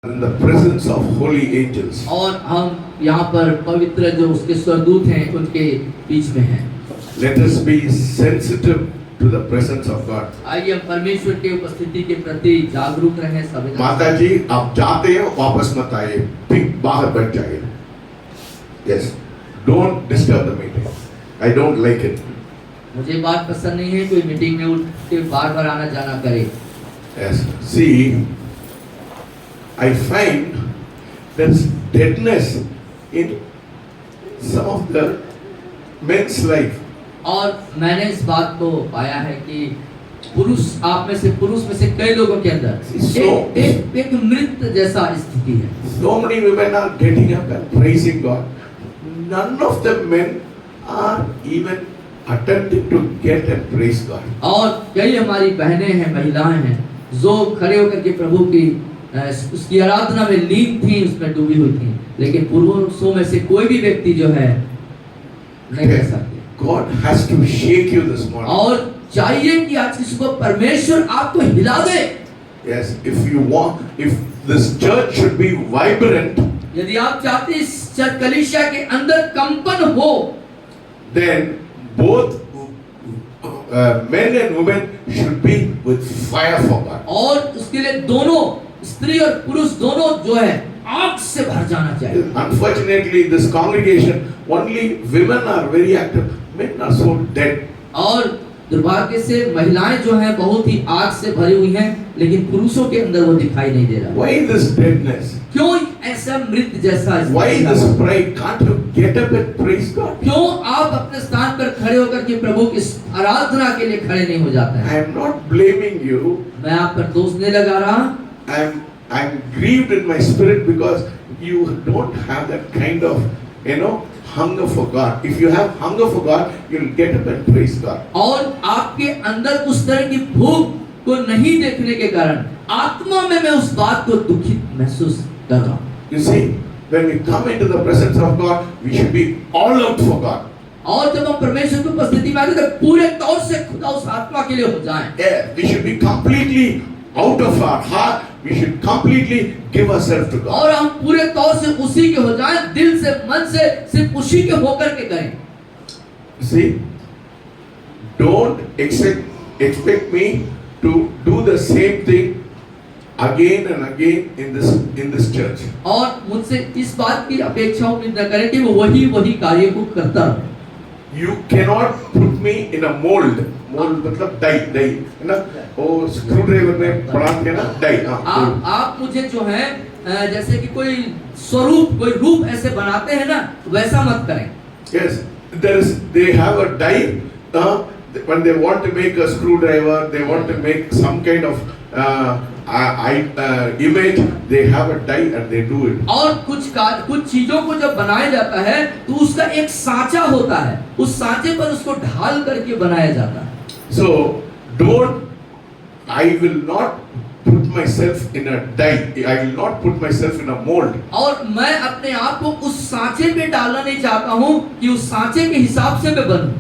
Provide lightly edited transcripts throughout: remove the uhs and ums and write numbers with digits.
in the presence of holy angels. और हम यहाँ पर पवित्र जो उसके स्वर्गदूत हैं उनके बीच में हैं। Let us be sensitive to the presence of God. आइए हम परमेश्वर की उपस्थिति के प्रति जागरूक रहें। सभी माता जी आप जाते हैं वापस मत आइए, ठीक बाहर बैठ जाइए। Yes, don't disturb the meeting. I don't like it. मुझे बात पसंद नहीं है कोई मीटिंग में उठ के बार-बार आना जाना करे। Yes, see, I find there's deadness in some of the men's life. और मैंने इस बात को पाया है कि पुरुष में से कई लोगों के अंदर एक मृत जैसा स्थिति है। So many women are getting up and praising God. None of the men are even attempting to get and praise God. और कई हमारी बहनें हैं, महिलाएं हैं जो खड़े होकर के प्रभु की उसकी आराधना में लीन थी, उसमें डूबी हुई थी, लेकिन पुरुषों में से कोई भी व्यक्ति जो है नहीं कर सकते। God has to shake you this morning. और चाहिए कि आज की सुबह परमेश्वर आपको हिला दे। Yes, if you want, if this church should be vibrant, यदि आप चाहते इस कलीसिया के अंदर कंपन हो, then both men and women should be with fire for God. और उसके लिए दोनों स्त्री और पुरुष दोनों जो है आग से भर जाना चाहिए। Unfortunately, this congregation only women are very active, men are so dead. और दुर्भाग्य से महिलाएं जो हैं बहुत ही आग से भरी हुई हैं, लेकिन पुरुषों के अंदर वो दिखाई नहीं दे रहा। Why this deadness? क्यों ऐसा मृत जैसा? Why this pride? Can't you get up and praise God? क्यों आप अपने स्थान पर खड़े होकर के प्रभु की आराधना के लिए खड़े नहीं हो जाते हैं? I am not blaming you. मैं आप पर दोष नहीं लगा रहा। I'm grieved in my spirit because you don't have that kind of, hunger for God. If you have hunger for God, you'll get up and praise God. और आपके अंदर उस तरह की भूख को नहीं देखने के कारण आत्मा में मैं उस बात को दुखित महसूस कर रहा हूँ। You see, when we come into the presence of God, we should be all out for God. और जब हम परमेश्वर की उपस्थिति में आते हैं तो पूरे तौर से खुदा उस आत्मा के लिए हो जाएं। Yeah, we should be completely out of our heart. We should completely give ourselves to God. और हम पूरे तौर से उसी के हो जाएं, दिल से मन से सिर्फ उसी के होकर के करें। See, don't expect me to do the same thing again and again in this church. और मुझसे इस बात की अपेक्षा उम्मीद न करें कि वो वही कार्य को करता रहे। You cannot put me in a mold. Mould मतलब डाई है ना, वो स्क्रू ड्राइवर में बनाते हैं ना डाई। आप मुझे जो है जैसे कि कोई स्वरूप कोई रूप ऐसे बनाते हैं ना, वैसा मत करें। Yes, they have a die. When they want to make a screwdriver, they want to make some kind of image, they have a die and they do it. और कुछ चीजों को जब बनाया जाता है तो उसका एक सांचा होता है, उस सांचे पर उसको ढाल करके बनाया जाता है। So I will not put myself in a die. I will not put myself in a mold. और मैं अपने आप को उस सांचे में डालना नहीं चाहता हूँ कि उस सांचे के हिसाब से मैं बनूं।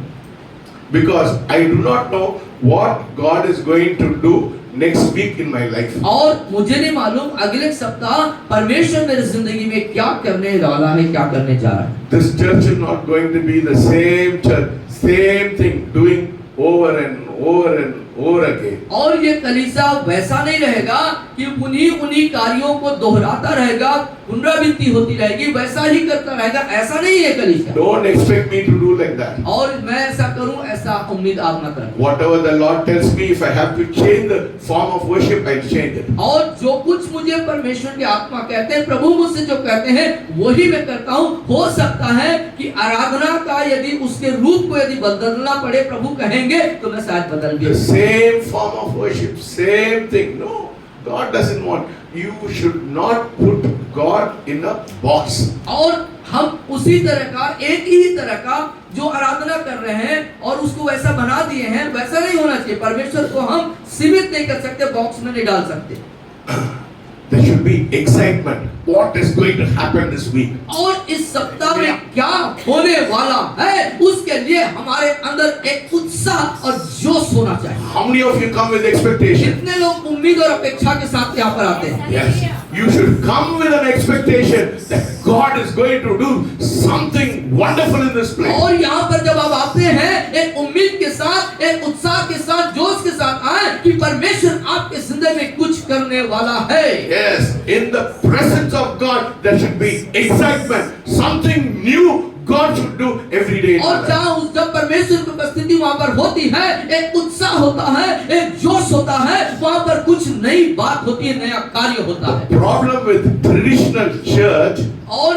Because I do not know what God is going to do next week in my life. और मुझे नहीं मालूम अगले सप्ताह परमेश्वर मेरी जिंदगी में क्या करने वाला है, क्या करने जा रहा है। This church is not going to be the same church, same thing, doing over and over again. और ये कलीसिया वैसा नहीं रहेगा कि उन्हीं कार्यों को दोहराता रहेगा, पुनरावृत्ति होती रहेगी, वैसा ही करता रहेगा, ऐसा नहीं है कलीसिया। Don't expect me to do like that. और मैं ऐसा करूं, ऐसा उम्मीद आप मत रखें। Whatever the Lord tells me, if I have to change the form of worship, I'll change it. और जो कुछ मुझे परमेश्वर की आत्मा कहते हैं, प्रभु मुझसे जो कहते हैं, वही मैं करता हूं। हो सकता है कि आराधना का यदि उसके रूप को यदि बदलना पड़े, प्रभु कहेंगे तो मैं शायद बदल भी। The same form of worship, same thing. No, God doesn't want. You should not put God in a box. और हम उसी तरह का एक ही तरह का जो आराधना कर रहे हैं और उसको वैसा बना दिए हैं, वैसा नहीं होना चाहिए। परमेश्वर को हम सीमित नहीं कर सकते, बॉक्स में नहीं डाल सकते। There should be excitement. What is going to happen this week? और इस सप्ताह में क्या होने वाला है उसके लिए हमारे अंदर एक उत्साह और जोश होना चाहिए। How many of you come with expectation? कितने लोग उम्मीद और अपेक्षा के साथ यहाँ पर आते हैं? Yes. You should come with an expectation that God is going to do something wonderful in this place. और यहाँ पर जब आप आते हैं एक उम्मीद के साथ, एक उत्साह के साथ, जोश के साथ आए कि परमेश्वर आपके जिंदगी में कुछ करने वाला है। Yes, in the presence of God there should be excitement. Something new God should do every day. और जब परमेश्वर की उपस्थिति वहाँ पर होती है, एक उत्साह होता है, एक जोश होता है, वहाँ पर कुछ नई बात होती है, नया कार्य होता है। The problem with traditional church, और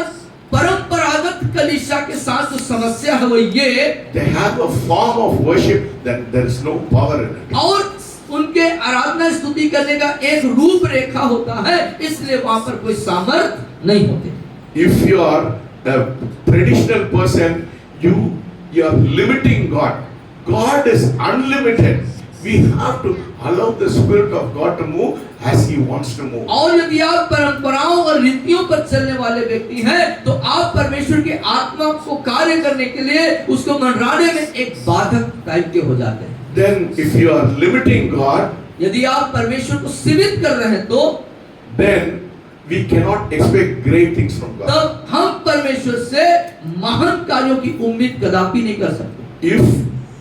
परंपरागत कलीसिया के साथ जो समस्या है वो ये, they have a form of worship that there is no power in it. और उनके आराधना स्तुति करने का एक रूप रेखा होता है, इसलिए वहाँ पर कोई सामर्थ नहीं होते। If you are a traditional person, you are limiting God. God is unlimited. We have to allow the Spirit of God to move as He wants to move. और यदि आप परंपराओं और रीतियों पर चलने वाले व्यक्ति हैं, तो आप परमेश्वर की आत्मा को कार्य करने के लिए उसको मनराने में एक बाधक टाइप के हो जाते हैं। Then, if you are limiting God, यदि आप परमेश्वर को सीमित कर रहे हैं, तो then we cannot expect great things from God. तब हम परमेश्वर से महान कार्यों की उम्मीद कदापि नहीं कर सकते।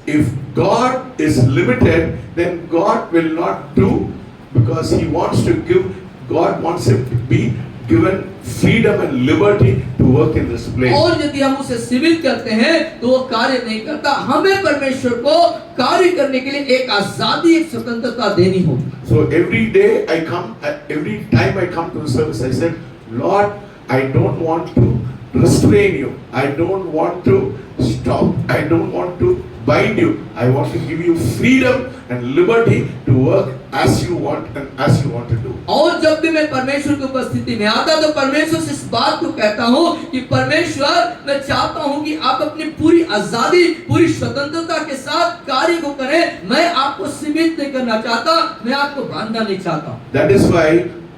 If God is limited, then God will not do, because He wants to give. God wants him to be given freedom and liberty to work in this place. और यदि हम उसे सीमित करते हैं तो वो कार्य नहीं करता। हमें परमेश्वर को कार्य करने के लिए एक आजादी, एक स्वतंत्रता देनी होगी। So every day I come, every time I come to the service, I said, Lord, I don't want to restrain you. I don't want to stop. I don't want to bind you. I want to give you freedom and liberty to work as you want and as you want to do. और जब भी मैं परमेश्वर की उपस्थिति में आता तो परमेश्वर से इस बात को कहता हूँ कि परमेश्वर, मैं चाहता हूँ कि आप अपनी पूरी आजादी, पूरी स्वतंत्रता के साथ कार्य को करें। मैं आपको सीमित नहीं करना चाहता, मैं आपको बांधना नहीं चाहता। That is why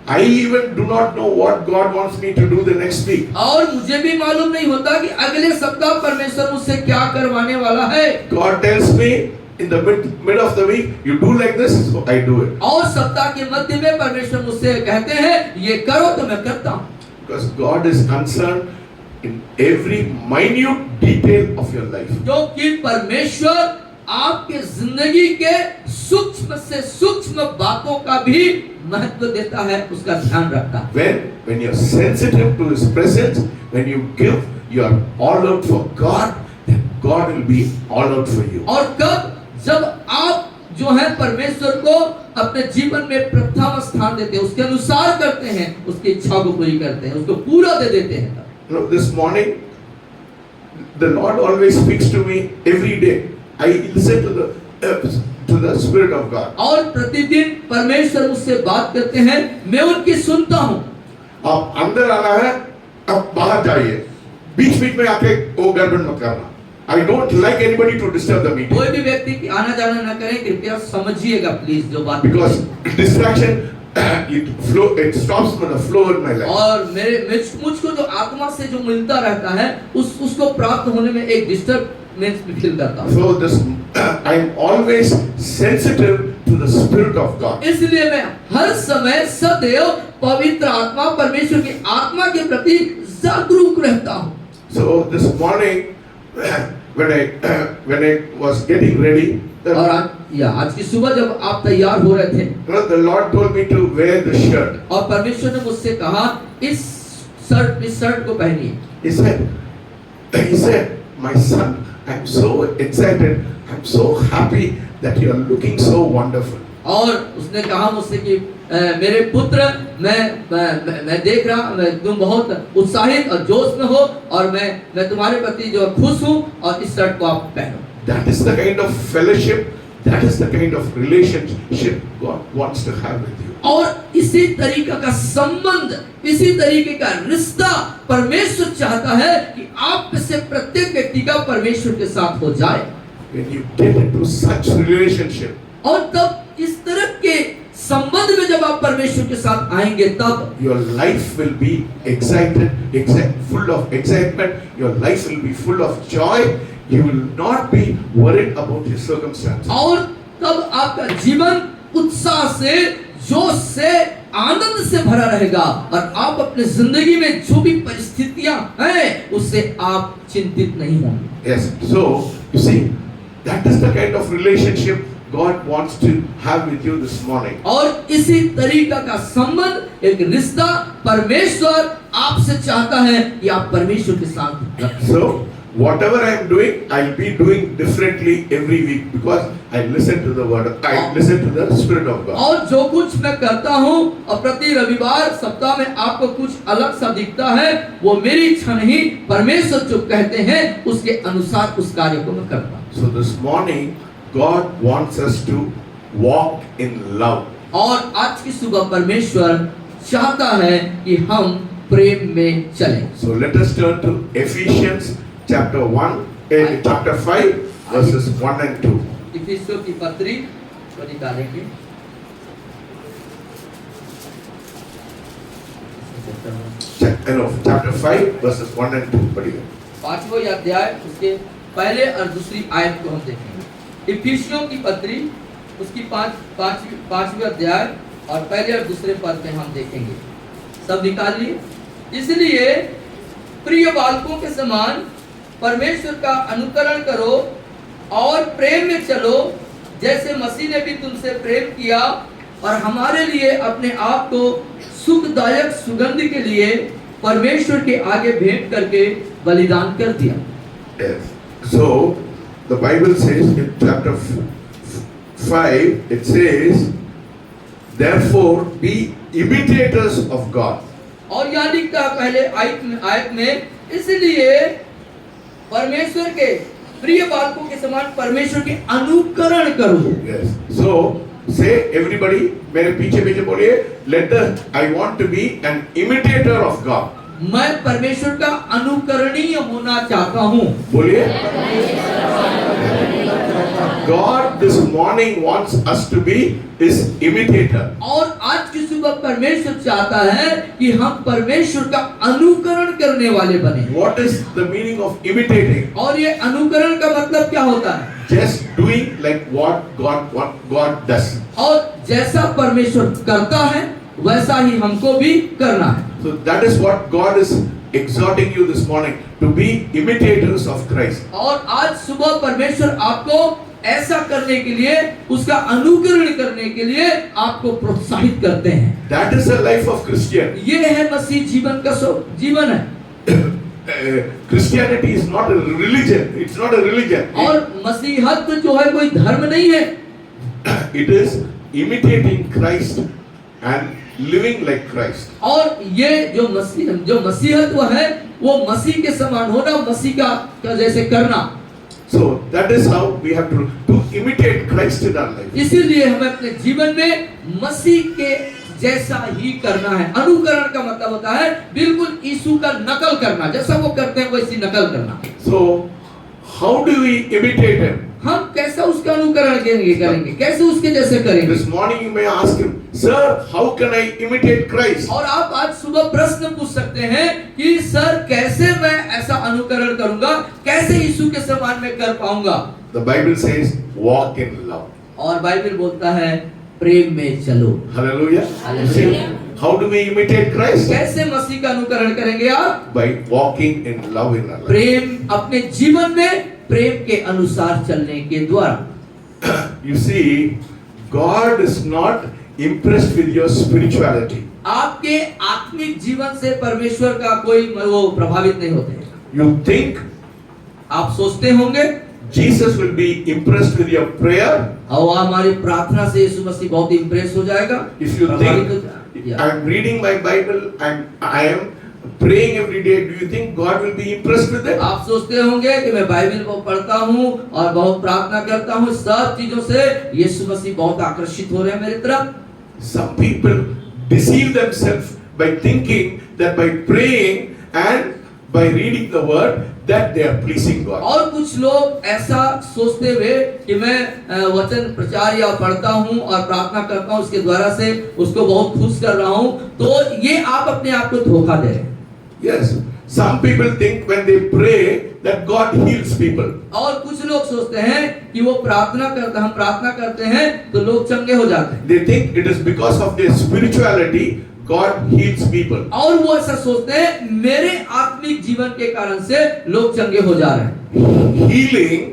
I even do not know what God wants me to do the next week. और मुझे भी मालूम नहीं होता कि अगले सप्ताह परमेश्वर मुझसे क्या करवाने वाला है। God tells me in the mid of the week, you do like this, so I do it. और सप्ताह के मध्य में परमेश्वर मुझसे कहते हैं ये करो, तो मैं करता हूँ। Because God is concerned in every minute detail of your life. क्योंकि परमेश्वर आपके जिंदगी के सूक्ष्म से सूक्ष्म बातों का भी महत्व देता है, उसका ध्यान रखता है। When you're sensitive to His presence, when you give, you are all out for God, then God will be all out for you. और कब जब आप जो है परमेश्वर को अपने जीवन में प्रथम स्थान देते हैं, उसके अनुसार करते हैं, उसकी इच्छा को पूरी करते हैं, उसको पूरा दे देते हैं। You know, this morning the Lord always speaks to me every day. I listen to the Spirit of God. और प्रतिदिन परमेश्वर मुझसे बात करते हैं, मैं उनकी सुनता हूँ। आप अंदर आना है, अब बाहर जाइए, बीच-बीच में आके वो गड़बड़ मत करना। I don't like anybody to disturb the meeting. कोई भी व्यक्ति की आना जाना न करें, कृपया समझिएगा प्लीज जो बात। Because distraction it stops the flow in my life. और मुझको जो आत्मा से जो मिलता रहता है, उसको प्राप्त होने में एक डिस्टर्बेंस भी फील करता हूँ। So this I am always sensitive to the Spirit of God. इसलिए मैं हर समय सदैव पवित्र आत्मा, परमेश्वर की आत्मा के प्रति जागरूक रहता हूँ। So this morning when I was getting ready, और आज की सुबह जब आप तैयार हो रहे थे, the Lord told me to wear the shirt. और परमेश्वर ने मुझसे कहा इस शर्ट को पहनिए। He said, my son, I'm so excited, I'm so happy that you are looking so wonderful. और उसने कहा मुझसे कि मेरे पुत्र, मैं देख रहा, तुम बहुत उत्साहित और जोश में हो, और मैं तुम्हारे प्रति जो खुश हूँ, और इस शर्ट को आप पहनो। That is the kind of fellowship, that is the kind of relationship God wants to have with you. और इसी तरीके का संबंध, इसी तरीके का रिश्ता परमेश्वर चाहता है कि आप में से प्रत्येक व्यक्ति का परमेश्वर के साथ हो जाए। When you get into such relationship, और तब इस तरह के संबंध में जब आप परमेश्वर के साथ आएंगे तब your life will be full of excitement. Your life will be full of joy. You will not be worried about your circumstances. और तब आपका जीवन उत्साह से, जोश से, आनंद से भरा रहेगा और आप अपने जिंदगी में जो भी परिस्थितियां हैं उससे आप चिंतित नहीं होंगे। Yes. So you see, that is the kind of relationship God wants to have with you this morning. और इसी तरीका का संबंध, एक रिश्ता परमेश्वर आपसे चाहता है कि आप परमेश्वर के साथ रखें। So whatever I am doing, I'll be doing differently every week because I listen to the word. I listen to the Spirit of God. और जो कुछ मैं करता हूँ और प्रति रविवार सप्ताह में आपको कुछ अलग सा दिखता है, वो मेरी इच्छा नहीं, परमेश्वर जो कहते हैं उसके अनुसार उस कार्य को मैं करता हूँ। So this morning, God wants us to walk in love. और आज की सुबह परमेश्वर चाहता है कि हम प्रेम में चलें। So let us turn to Ephesians chapter 5 verses 1 and 2. इफिसियों की पत्री को निकालेंगे। Chapter 5 verses 1 and 2. पढ़िए। 5वां अध्याय उसके पहले और दूसरी आयत को हम देखेंगे। इफिसियों की पत्री उसकी पांचवी अध्याय और पहले और दूसरे पद में हम देखेंगे। सब निकाल लिए। इसलिए प्रिय बालकों के समान परमेश्वर का अनुकरण करो और प्रेम में चलो, जैसे मसीह ने भी तुमसे प्रेम किया और हमारे लिए अपने आप को सुखदायक सुगंध के लिए परमेश्वर के आगे भेंट करके बलिदान कर दिया। Yes. So the Bible says in chapter 5, it says, therefore be imitators of God. और यहाँ लिखता है पहले आयत में, इसलिए परमेश्वर के प्रिय बालकों के समान परमेश्वर के अनुकरण करो। Yes. So say everybody, मेरे पीछे बोलिए, I want to be an imitator of God. मैं परमेश्वर का अनुकरणीय होना चाहता हूँ। बोलिए। God this morning wants us to be His imitator. और आज की सुबह परमेश्वर चाहता है कि हम परमेश्वर का अनुकरण करने वाले बने। What is the meaning of imitating? और ये अनुकरण का मतलब क्या होता है? Just doing like what God does. और जैसा परमेश्वर करता है वैसा ही हमको भी करना है। So that is what God is exhorting you this morning, to be imitators of Christ. और आज सुबह परमेश्वर आपको ऐसा करने के लिए, उसका अनुकरण करने के लिए आपको प्रोत्साहित करते हैं। That is the life of Christian. ये है मसीह जीवन का जीवन है। Christianity is not a religion. It's not a religion. और मसीहत जो है कोई धर्म नहीं है। It is imitating Christ and living like Christ. और ये जो मसीहत है वो मसीह के समान होना, मसीह का जैसे करना। So that is how we have to imitate Christ in our life. इसीलिए हमें अपने जीवन में मसीह के जैसा ही करना है। अनुकरण का मतलब होता है बिल्कुल यीशु का नकल करना, जैसा वो करते हैं वैसी नकल करना। So how do we imitate him? हम कैसा उसका अनुकरण करेंगे, कैसे उसके जैसे करेंगे? This morning you may ask him, sir, how can I imitate Christ? और आप आज सुबह प्रश्न पूछ सकते हैं कि सर कैसे मैं ऐसा अनुकरण करूंगा, कैसे यीशु के समान मैं कर पाऊंगा? The Bible says, walk in love. और बाइबल बोलता है प्रेम में चलो। Hallelujah. Hallelujah. How do we imitate Christ? कैसे मसीह का अनुकरण करेंगे आप? By walking in love in our life. प्रेम अपने जीवन में प्रेम के अनुसार चलने के द्वारा। You see, God is not impressed with your spirituality. आपके आत्मिक जीवन से परमेश्वर का कोई वो प्रभावित नहीं होते। You think आप सोचते होंगे Jesus will be impressed with your prayer? और हमारी प्रार्थना से यीशु मसीह बहुत इंप्रेस हो जाएगा। If you think I am reading my Bible, I am praying every day, do you think God will be impressed with it? आप सोचते होंगे कि मैं बाइबल को पढ़ता हूँ और बहुत प्रार्थना करता हूँ, सब चीजों से यीशु मसीह बहुत आकर्षित हो रहे हैं मेरी तरफ। Some people deceive themselves by thinking that by praying and by reading the word, that they are pleasing God. और कुछ लोग ऐसा सोचते हुए कि मैं वचन प्रचार या पढ़ता हूँ और प्रार्थना करता हूँ, उसके द्वारा से उसको बहुत खुश कर रहा हूँ, तो ये आप अपने आप को धोखा दे रहे हैं। Yes, some people think when they pray that God heals people. और कुछ लोग सोचते हैं कि वो हम प्रार्थना करते हैं तो लोग चंगे हो जाते हैं। They think it is because of their spirituality God heals people. और वो ऐसा सोचते हैं मेरे आत्मिक जीवन के कारण से लोग चंगे हो जा रहे हैं। Healing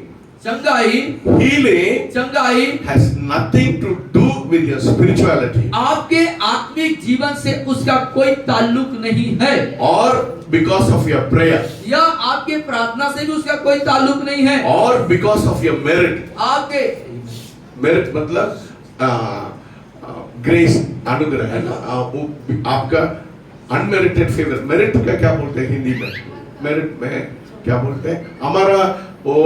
चंगाई has nothing to do with your spirituality आपके आत्मिक जीवन से उसका कोई ताल्लुक नहीं है, or because of your prayer या आपके प्रार्थना से भी उसका कोई ताल्लुक नहीं है, or because of your merit. आपके मेरिट मतलब ग्रेस, अनुग्रह है ना, वो आपका अनमेरिटेड फेवर। मेरिट का क्या बोलते हैं हिंदी में? मेरिट में क्या बोलते हैं? हमारा वो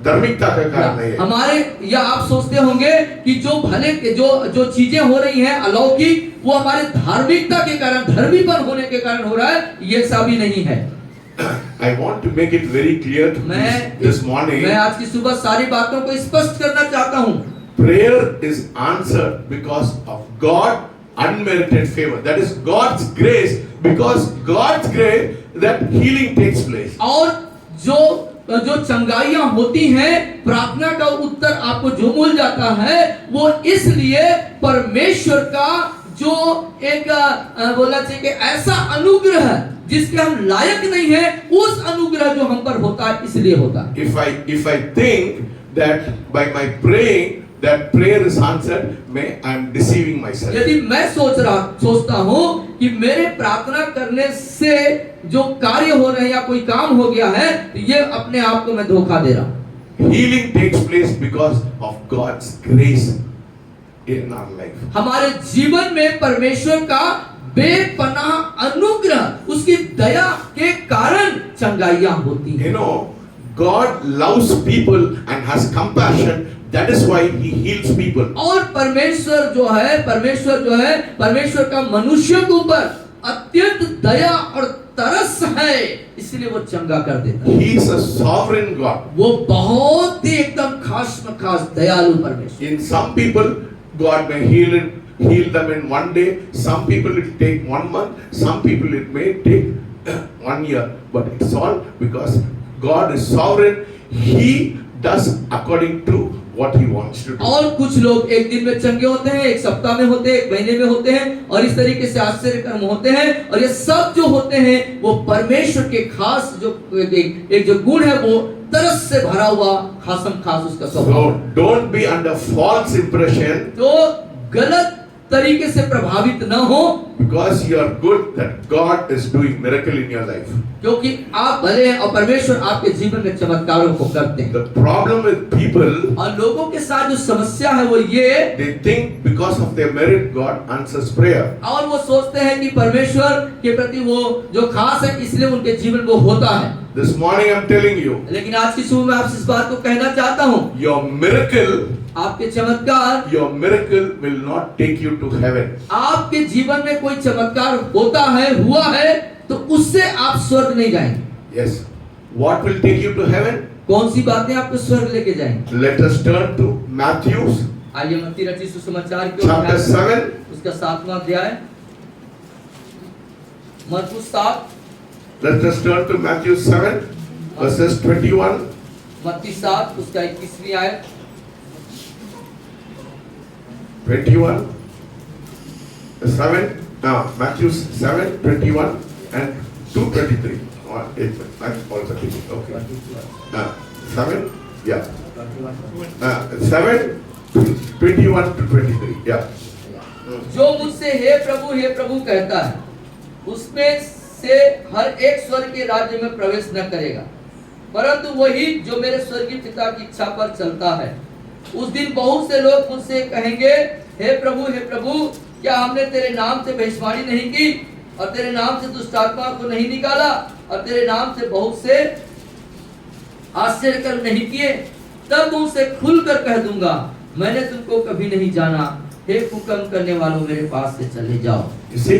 धार्मिकता का कारण नहीं है हमारे, या आप सोचते होंगे कि जो भले के जो चीजें हो रही हैं अलौकिक, वो हमारे धार्मिकता के कारण, धर्मीपन होने के कारण हो रहा है, ये सब भी नहीं है। I want to make it very clear to this morning. मैं आज की सुबह सारी बातों को स्पष्ट करना चाहता हूँ। Prayer is answered because of God unmerited favor. That is God's grace. Because God's grace that healing takes place. और जो चंगाइयां होती हैं, प्रार्थना का उत्तर आपको जो मिल जाता है, वो इसलिए परमेश्वर का जो एक बोलना चाहिए कि ऐसा अनुग्रह जिसके हम लायक नहीं है, उस अनुग्रह जो हम पर होता है इसलिए होता है। If I think that by my praying that prayer is answered, I am deceiving myself. यदि मैं सोचता हूँ कि मेरे प्रार्थना करने से जो कार्य हो रहे हैं या कोई काम हो गया है, तो ये अपने आप को मैं धोखा दे रहा हूँ। Healing takes place because of God's grace in our life. हमारे जीवन में परमेश्वर का बेपनाह अनुग्रह, उसकी दया के कारण चंगाइयां होती हैं। You know, God loves people and has compassion. That is why He heals people. और परमेश्वर का मनुष्य के ऊपर अत्यंत दया और तरस है, इसलिए वो चंगा कर देता है। He is a sovereign God. वो बहुत ही एकदम खास दयालु परमेश्वर। In some people, God may heal them in one day. Some people it take 1 month. Some people it may take 1 year. But it's all because God is sovereign. He does according to what He wants to do. और कुछ लोग एक दिन में चंगे होते हैं, एक सप्ताह में होते हैं, एक महीने में होते हैं, और इस तरीके से आश्चर्य कर्म होते हैं, और ये सब जो होते हैं वो परमेश्वर के खास जो एक जो गुण है, वो तरस से भरा हुआ खास उसका स्वभाव। So don't be under false impression. तो गलत तरीके से प्रभावित न हो, because you are good that God is doing miracle in your life. क्योंकि आप भले हैं और परमेश्वर आपके जीवन में चमत्कारों को करते हैं। The problem with people, और लोगों के साथ जो समस्या है वो ये, they think because of their merit God answers prayer. और वो सोचते हैं कि परमेश्वर के प्रति वो जो खास है इसलिए उनके जीवन वो होता है। This morning I'm telling you, लेकिन आज की सुबह मैं आपसे इस बात को कहना चाहता हूँ, your miracle, आपके चमत्कार, your miracle will not take you to heaven. आपके जीवन में कोई चमत्कार होता है, हुआ है, तो उससे आप स्वर्ग नहीं जाएंगे। Yes. What will take you to heaven? कौन सी बातें आपको स्वर्ग लेके जाएंगे? Let us turn to Matthew आइए मत्ती रचित सुसमाचार की ओर chapter 7. उसका 7वां अध्याय, मरकुस 7। Let us turn to Matthew 7 verses 21. मत्ती 7 उसका 21वीं आयत। 21 7 Matthew 7 21 and 2:23. That's also okay. 7 yeah 7 21 to 23 yeah. जो मुझसे हे प्रभु कहता है, उसमें से हर एक स्वर्ग के राज्य में प्रवेश न करेगा, परंतु वही जो मेरे स्वर्गीय पिता की इच्छा पर चलता है। उस दिन बहुत से लोग मुझसे कहेंगे, हे प्रभु, क्या हमने तेरे नाम से भविष्यवाणी नहीं की, और तेरे नाम से दुष्ट आत्मा को नहीं निकाला, और तेरे नाम से बहुत से आश्चर्य कर्म नहीं किए? तब उनसे खुलकर कह दूंगा, मैंने तुमको कभी नहीं जाना, हे कुकर्म करने वालों, मेरे पास से चले जाओ। You see,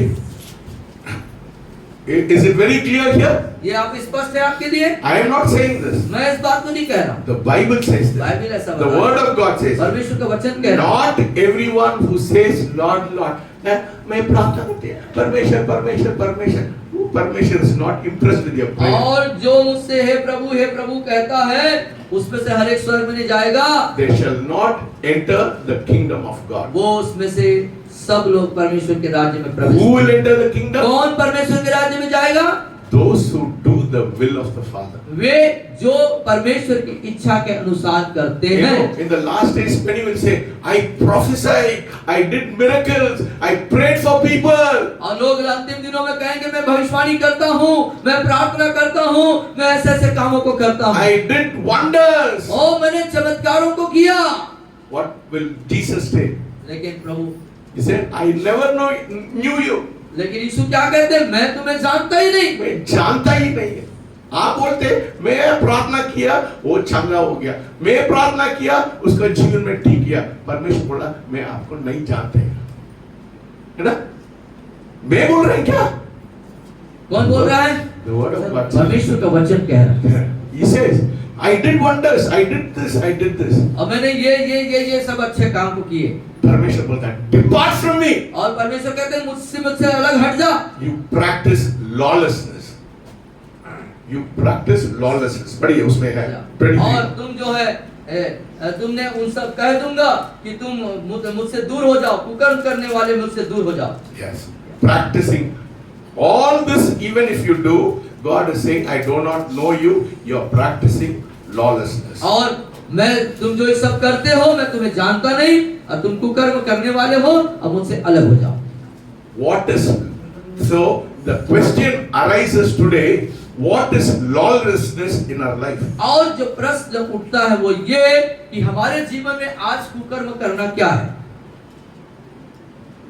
Is it very clear here? ये आप स्पष्ट है आपके लिए? I am not saying this. मैं इस बात को नहीं कह रहा हूँ। The Bible says that. Bible ऐसा The बताता word है। of God says that. परमेश्वर का वचन कह रहा है। Not everyone who says Lord, Lord, मैं प्रार्थना करती हूँ, परमेश्वर परमेश्वर परमेश्वर, वो परमेश्वर is not impressed with your prayer. और जो मुझसे हे प्रभु कहता है, उसमें से हर एक स्वर्ग में नहीं जाएगा। They shall not enter the kingdom of God. वो उसमें से सब लोग परमेश्वर के राज्य में प्रवेश। Who will enter the kingdom? कौन परमेश्वर के राज्य में जाएगा? Those who do the will of the Father. वे जो परमेश्वर की इच्छा के अनुसार करते You हैं। know, in the last days, many will say, I prophesied, I did miracles, I prayed for people. और लोग अंतिम दिनों में कहेंगे मैं भविष्यवाणी करता हूँ, मैं प्रार्थना करता हूँ, मैं ऐसे ऐसे कामों को करता हूँ। I did wonders. ओ मैंने चमत्कारों को किया। What will Jesus say? लेकिन प्रभु, He said, I never knew you. लेकिन यीशु क्या कहते हैं? मैं तुम्हें जानता ही नहीं। मैं जानता ही नहीं है। आप बोलते मैं प्रार्थना किया वो चंगा हो गया, मैं प्रार्थना किया उसका जीवन में ठीक किया। परमेश्वर बोला मैं आपको नहीं जानते, है ना? मैं बोल रहे हैं क्या? कौन बोल रहा है? The word of God. परमेश्वर का वचन कह रहा है। He says, I did wonders, I did this, I did this. और मैंने ये सब अच्छे काम को किए। परमेश्वर बोलता है depart from me. और परमेश्वर कहते हैं मुझसे अलग हट जा। You practice lawlessness. You practice lawlessness. पढ़िए उसमें है। और तुम जो है तुमने उन सब कह दूंगा कि तुम मुझसे दूर हो जाओ, कुकर्म करने वाले मुझसे दूर हो जाओ। Yes. Practicing all this, even if you do, God is saying, I do not know you. You are practicing lawlessness. और तुम जो ये सब करते हो मैं तुम्हें जानता नहीं, और तुम कुकर्म करने वाले हो, अब मुझसे अलग हो जाओ। What is so? The question arises today. What is lawlessness in our life? और जो प्रश्न जब उठता है वो ये कि हमारे जीवन में आज कुकर्म करना क्या है?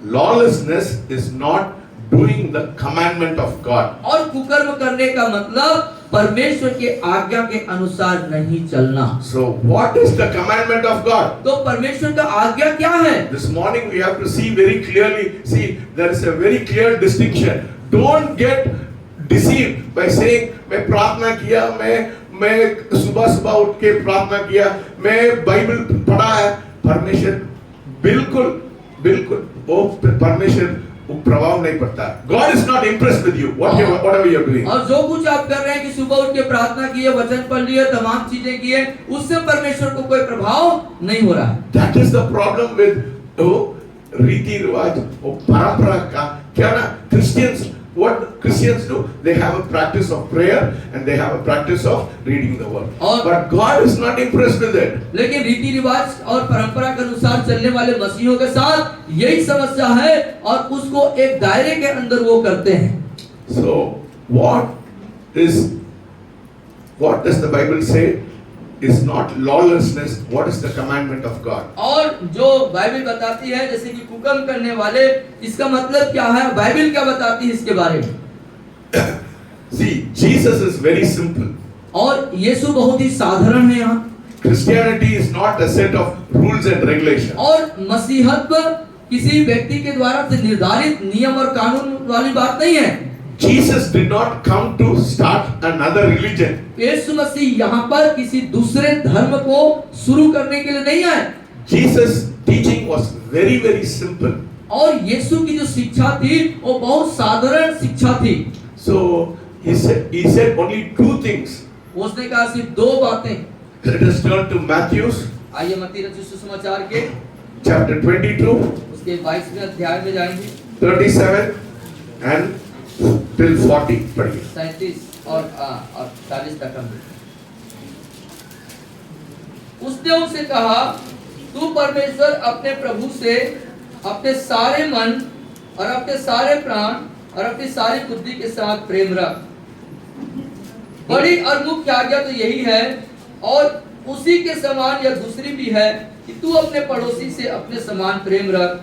Lawlessness is not doing the commandment of God. और कुकर्म करने का मतलब परमेश्वर के आज्ञा के अनुसार नहीं चलना। So what is the commandment of God? तो परमेश्वर का आज्ञा क्या है? This morning we have to see very clearly. See, there is a very clear distinction. Don't get deceived by saying मैं प्रार्थना किया, मैं सुबह उठ के प्रार्थना किया, मैं बाइबल पढ़ा है। परमेश्वर बिल्कुल वो परमेश्वर प्रभाव नहीं पड़ता। God is not impressed with you, whatever you are doing. और जो कुछ आप कर रहे हैं कि सुबह उठ के प्रार्थना किए, वचन पढ़ लिए, तमाम चीजें किए, उससे परमेश्वर को कोई प्रभाव नहीं हो रहा है। That is the problem with रीति रिवाज, वो परंपरा का क्या ना? Christians, what Christians do, they have a practice of prayer and they have a practice of reading the word. But God is not impressed with it. लेकिन रीति रिवाज और परंपरा के अनुसार चलने वाले मसीहों के साथ यही समस्या है, और उसको एक दायरे के अंदर वो करते हैं। So what does the Bible say is not lawlessness? What is the commandment of God? और जो बाइबल बताती है जैसे कि कुकर्म करने वाले, इसका मतलब क्या है? बाइबल क्या बताती है इसके बारे में? See, Jesus is very simple. और यीशु बहुत ही साधारण है यहाँ। Christianity is not a set of rules and regulations. और मसीहत्व किसी व्यक्ति के द्वारा से निर्धारित नियम और कानून वाली बात नहीं है। Jesus did not come to start another religion. यीशु मसीह यहाँ पर किसी दूसरे धर्म को शुरू करने के लिए नहीं आए। Jesus' teaching was very, very simple. और यीशु की जो शिक्षा थी वो बहुत साधारण शिक्षा थी। So he said only two things. उसने कहा सिर्फ दो बातें। Let us turn to Matthew. आइए मत्ती रचित सुसमाचार के chapter 22, उसके 22वें अध्याय में जाएंगे। 37 and till 40 पढ़िए। 37 और 40 तक हम। उसने उनसे कहा, तू परमेश्वर अपने प्रभु से अपने सारे मन और अपने सारे प्राण और अपनी सारी बुद्धि के साथ प्रेम रख। बड़ी और मुख्य आज्ञा तो यही है, और उसी के समान या दूसरी भी है कि तू अपने पड़ोसी से अपने समान प्रेम रख।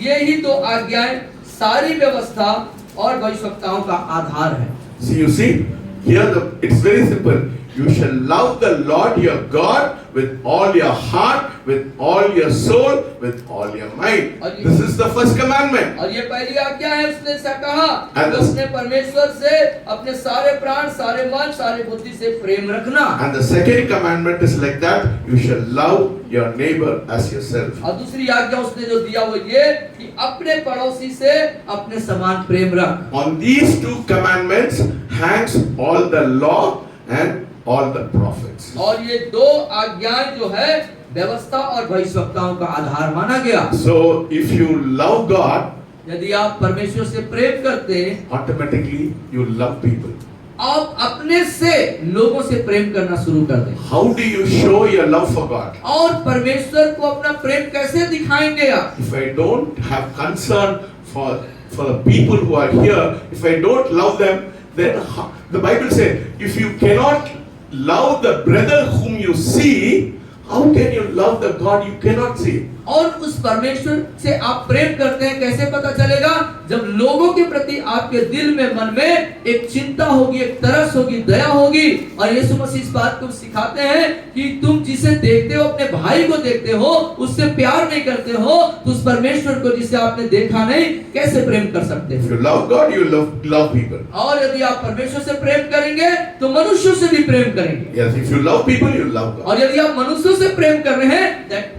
ये ही दो आज्ञाएं सारी व्यवस्था और भविष्यवक्ताओं का आधार है। See, you see, here it's very simple. You shall love the Lord your God with all your heart, with all your soul, with all your mind. This is the first commandment. और ये पहली आज्ञा है, उसने ऐसा कहा And कि उसने परमेश्वर से अपने सारे प्राण, सारे मन, सारे बुद्धि से प्रेम रखना। And the second commandment is like that, you shall love your neighbor as yourself. और दूसरी आज्ञा उसने जो दिया वो ये कि अपने पड़ोसी से अपने समान प्रेम रख। On these two commandments hangs all the law and all the prophets. और ये दो आज्ञाएं जो है व्यवस्था और भविष्यवक्ताओं का आधार माना गया। So if you love God, यदि आप परमेश्वर से प्रेम करते हैं, automatically you love people. आप अपने से लोगों से प्रेम करना शुरू कर दें। How do you show your love for God? और परमेश्वर को अपना प्रेम कैसे दिखाएंगे आप? If I don't have concern for the people who are here, if I don't love them, then the Bible says, if you cannot love the brother whom you see, how can you love the God you cannot see? और उस परमेश्वर से आप प्रेम करते हैं कैसे पता चलेगा? जब लोगों के प्रति आपके दिल में, मन में एक चिंता होगी, एक तरस होगी, दया होगी। और यीशु मसीह इस बात को सिखाते हैं कि तुम जिसे देखते हो, अपने भाई को देखते हो, उससे प्यार नहीं करते हो, तो उस परमेश्वर को जिसे आपने देखा नहीं कैसे प्रेम कर सकते हो? If you love God, you love people. और यदि आप परमेश्वर से प्रेम करेंगे तो मनुष्यों से भी प्रेम करेंगे। Yes, if you love people, you love God. और यदि आप मनुष्यों से प्रेम कर रहे हैं,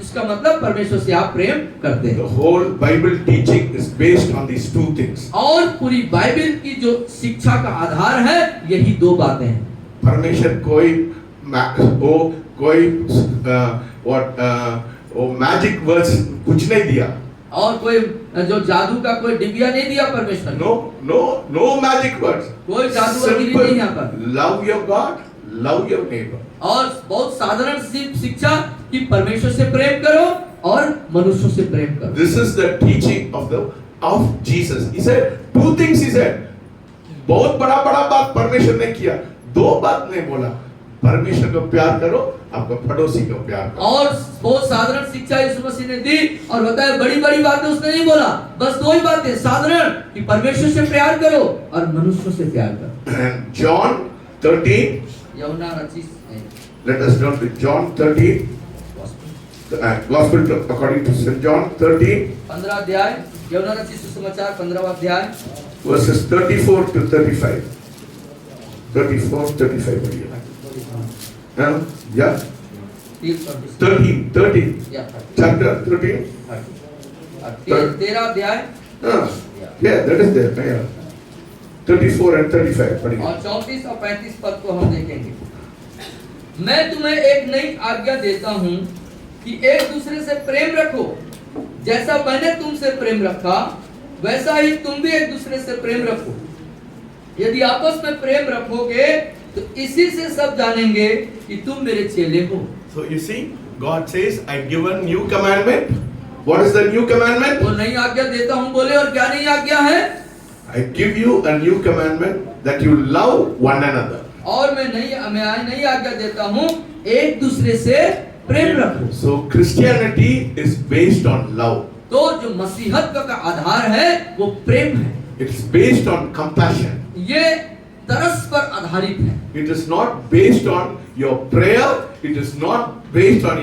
उसका मतलब परमेश्वर से आप प्रेम करते हैं। The whole Bible teaching is based on these two things. और पूरी बाइबल की जो शिक्षा का आधार है यही दो बातें हैं। परमेश्वर कोई मैजिक वर्ड्स कुछ नहीं दिया। और कोई जो जादू का कोई डिबिया नहीं दिया परमेश्वर ने। No magic words. कोई जादूगरी नहीं यहाँ पर। Love your God, love your neighbor. और बहुत साधारण सी शिक्षा कि परमेश्वर से प्रेम करो और मनुष्यों से प्रेम करो। This is the teaching of Jesus. He said two things. He said, बहुत बड़ा बात परमेश्वर ने किया, दो बात नहीं बोला। परमेश्वर को प्यार करो, आपका पड़ोसी को प्यार करो। और बहुत साधारण शिक्षा यीशु मसीह ने दी और बताया, बड़ी बातें उसने नहीं बोला, बस दो ही बातें साधारण कि परमेश्वर से प्यार करो और मनुष्यों से प्यार करो। And John 13. यूहन्ना रचित Let us turn to John 13. Gospel according to St. John 13. 15 अध्याय, यूहन्ना रचित सुसमाचार 15वां अध्याय, Verses 34 to 35. 34, 35. Yeah. 13. Chapter 13. 13 अध्याय Yeah, that is there. Yeah. 34 and 35. और 34 और 35 पद को हम देखेंगे। मैं तुम्हें एक नई आज्ञा देता हूँ कि एक दूसरे से प्रेम रखो, जैसा मैंने तुमसे प्रेम रखा वैसा ही तुम भी एक दूसरे से प्रेम रखो। यदि आपस में प्रेम रखोगे तो इसी से सब जानेंगे कि तुम मेरे चेले हो। So you see, God says, I give a new commandment. What is the new commandment? वो नई आज्ञा देता हूँ बोले, और क्या नई आज्ञा है? I give you a new commandment that you love one another. और मैं नई आज्ञा देता हूँ, एक दूसरे से प्रेम रखो। So Christianity is based on love. तो जो मसीहत्व का आधार है वो प्रेम है। It's based on compassion. ये तरस पर आधारित है। It is not based on your prayer. It is not based on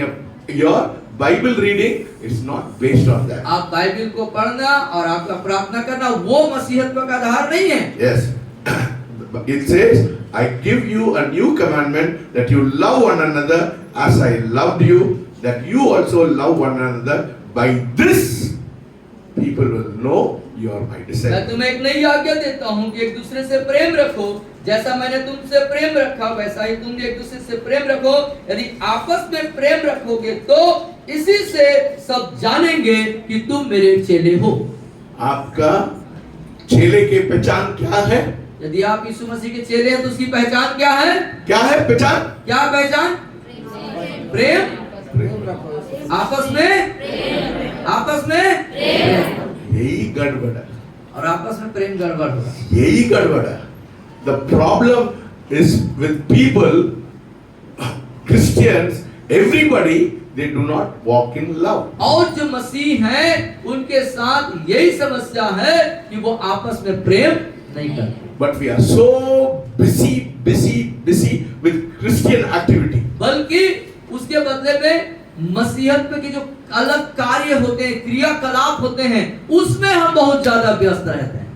your Bible reading. It's not based on that. आप बाइबल को पढ़ना और आपका प्रार्थना करना वो मसीहत्व का आधार नहीं है। Yes. It says, I give you a new commandment that you love one another as I loved you, that you also love one another. By this, people will know you are my मैं disciples. तुम्हें एक नई आज्ञा देता हूँ कि एक दूसरे से प्रेम रखो, जैसा मैंने तुमसे प्रेम रखा वैसा ही तुम भी एक दूसरे से प्रेम रखो। यदि आपस में प्रेम रखोगे तो इसी से सब जानेंगे कि तुम मेरे चेले हो। आपका चेले की पहचान क्या है? यदि आप यीशु मसीह के चेले हैं तो उसकी पहचान क्या है? क्या है पहचान? क्या पहचान? प्रेम। आपस में यही गड़बड़ है। और आपस में प्रेम गड़बड़ होगा। यही गड़बड़ है। The problem is with people, Christians, everybody, they do not walk in love. और जो मसीह हैं उनके साथ यही समस्या है कि वो आपस में प्रेम नहीं करते। But we are so busy with Christian activity. बल्कि उस उसके बदले में मसीहत में के जो अलग कार्य होते हैं, क्रियाकलाप होते हैं, उसमें हम बहुत ज्यादा व्यस्त रहते हैं।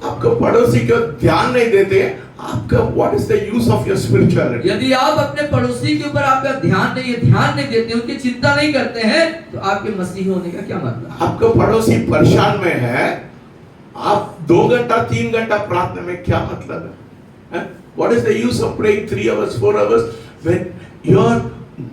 आपका पड़ोसी को ध्यान नहीं देते, आपका what is the use of your spirituality? यदि आप अपने पड़ोसी के ऊपर आपका ध्यान नहीं देते, उनकी चिंता नहीं करते हैं, तो आपके मसीह होने का क्या मतलब? आपका पड़ोसी परेशान में है, आप 2 घंटा 3 घंटा प्रार्थना में क्या मतलब है? What is the use of praying 3 hours 4 hours when your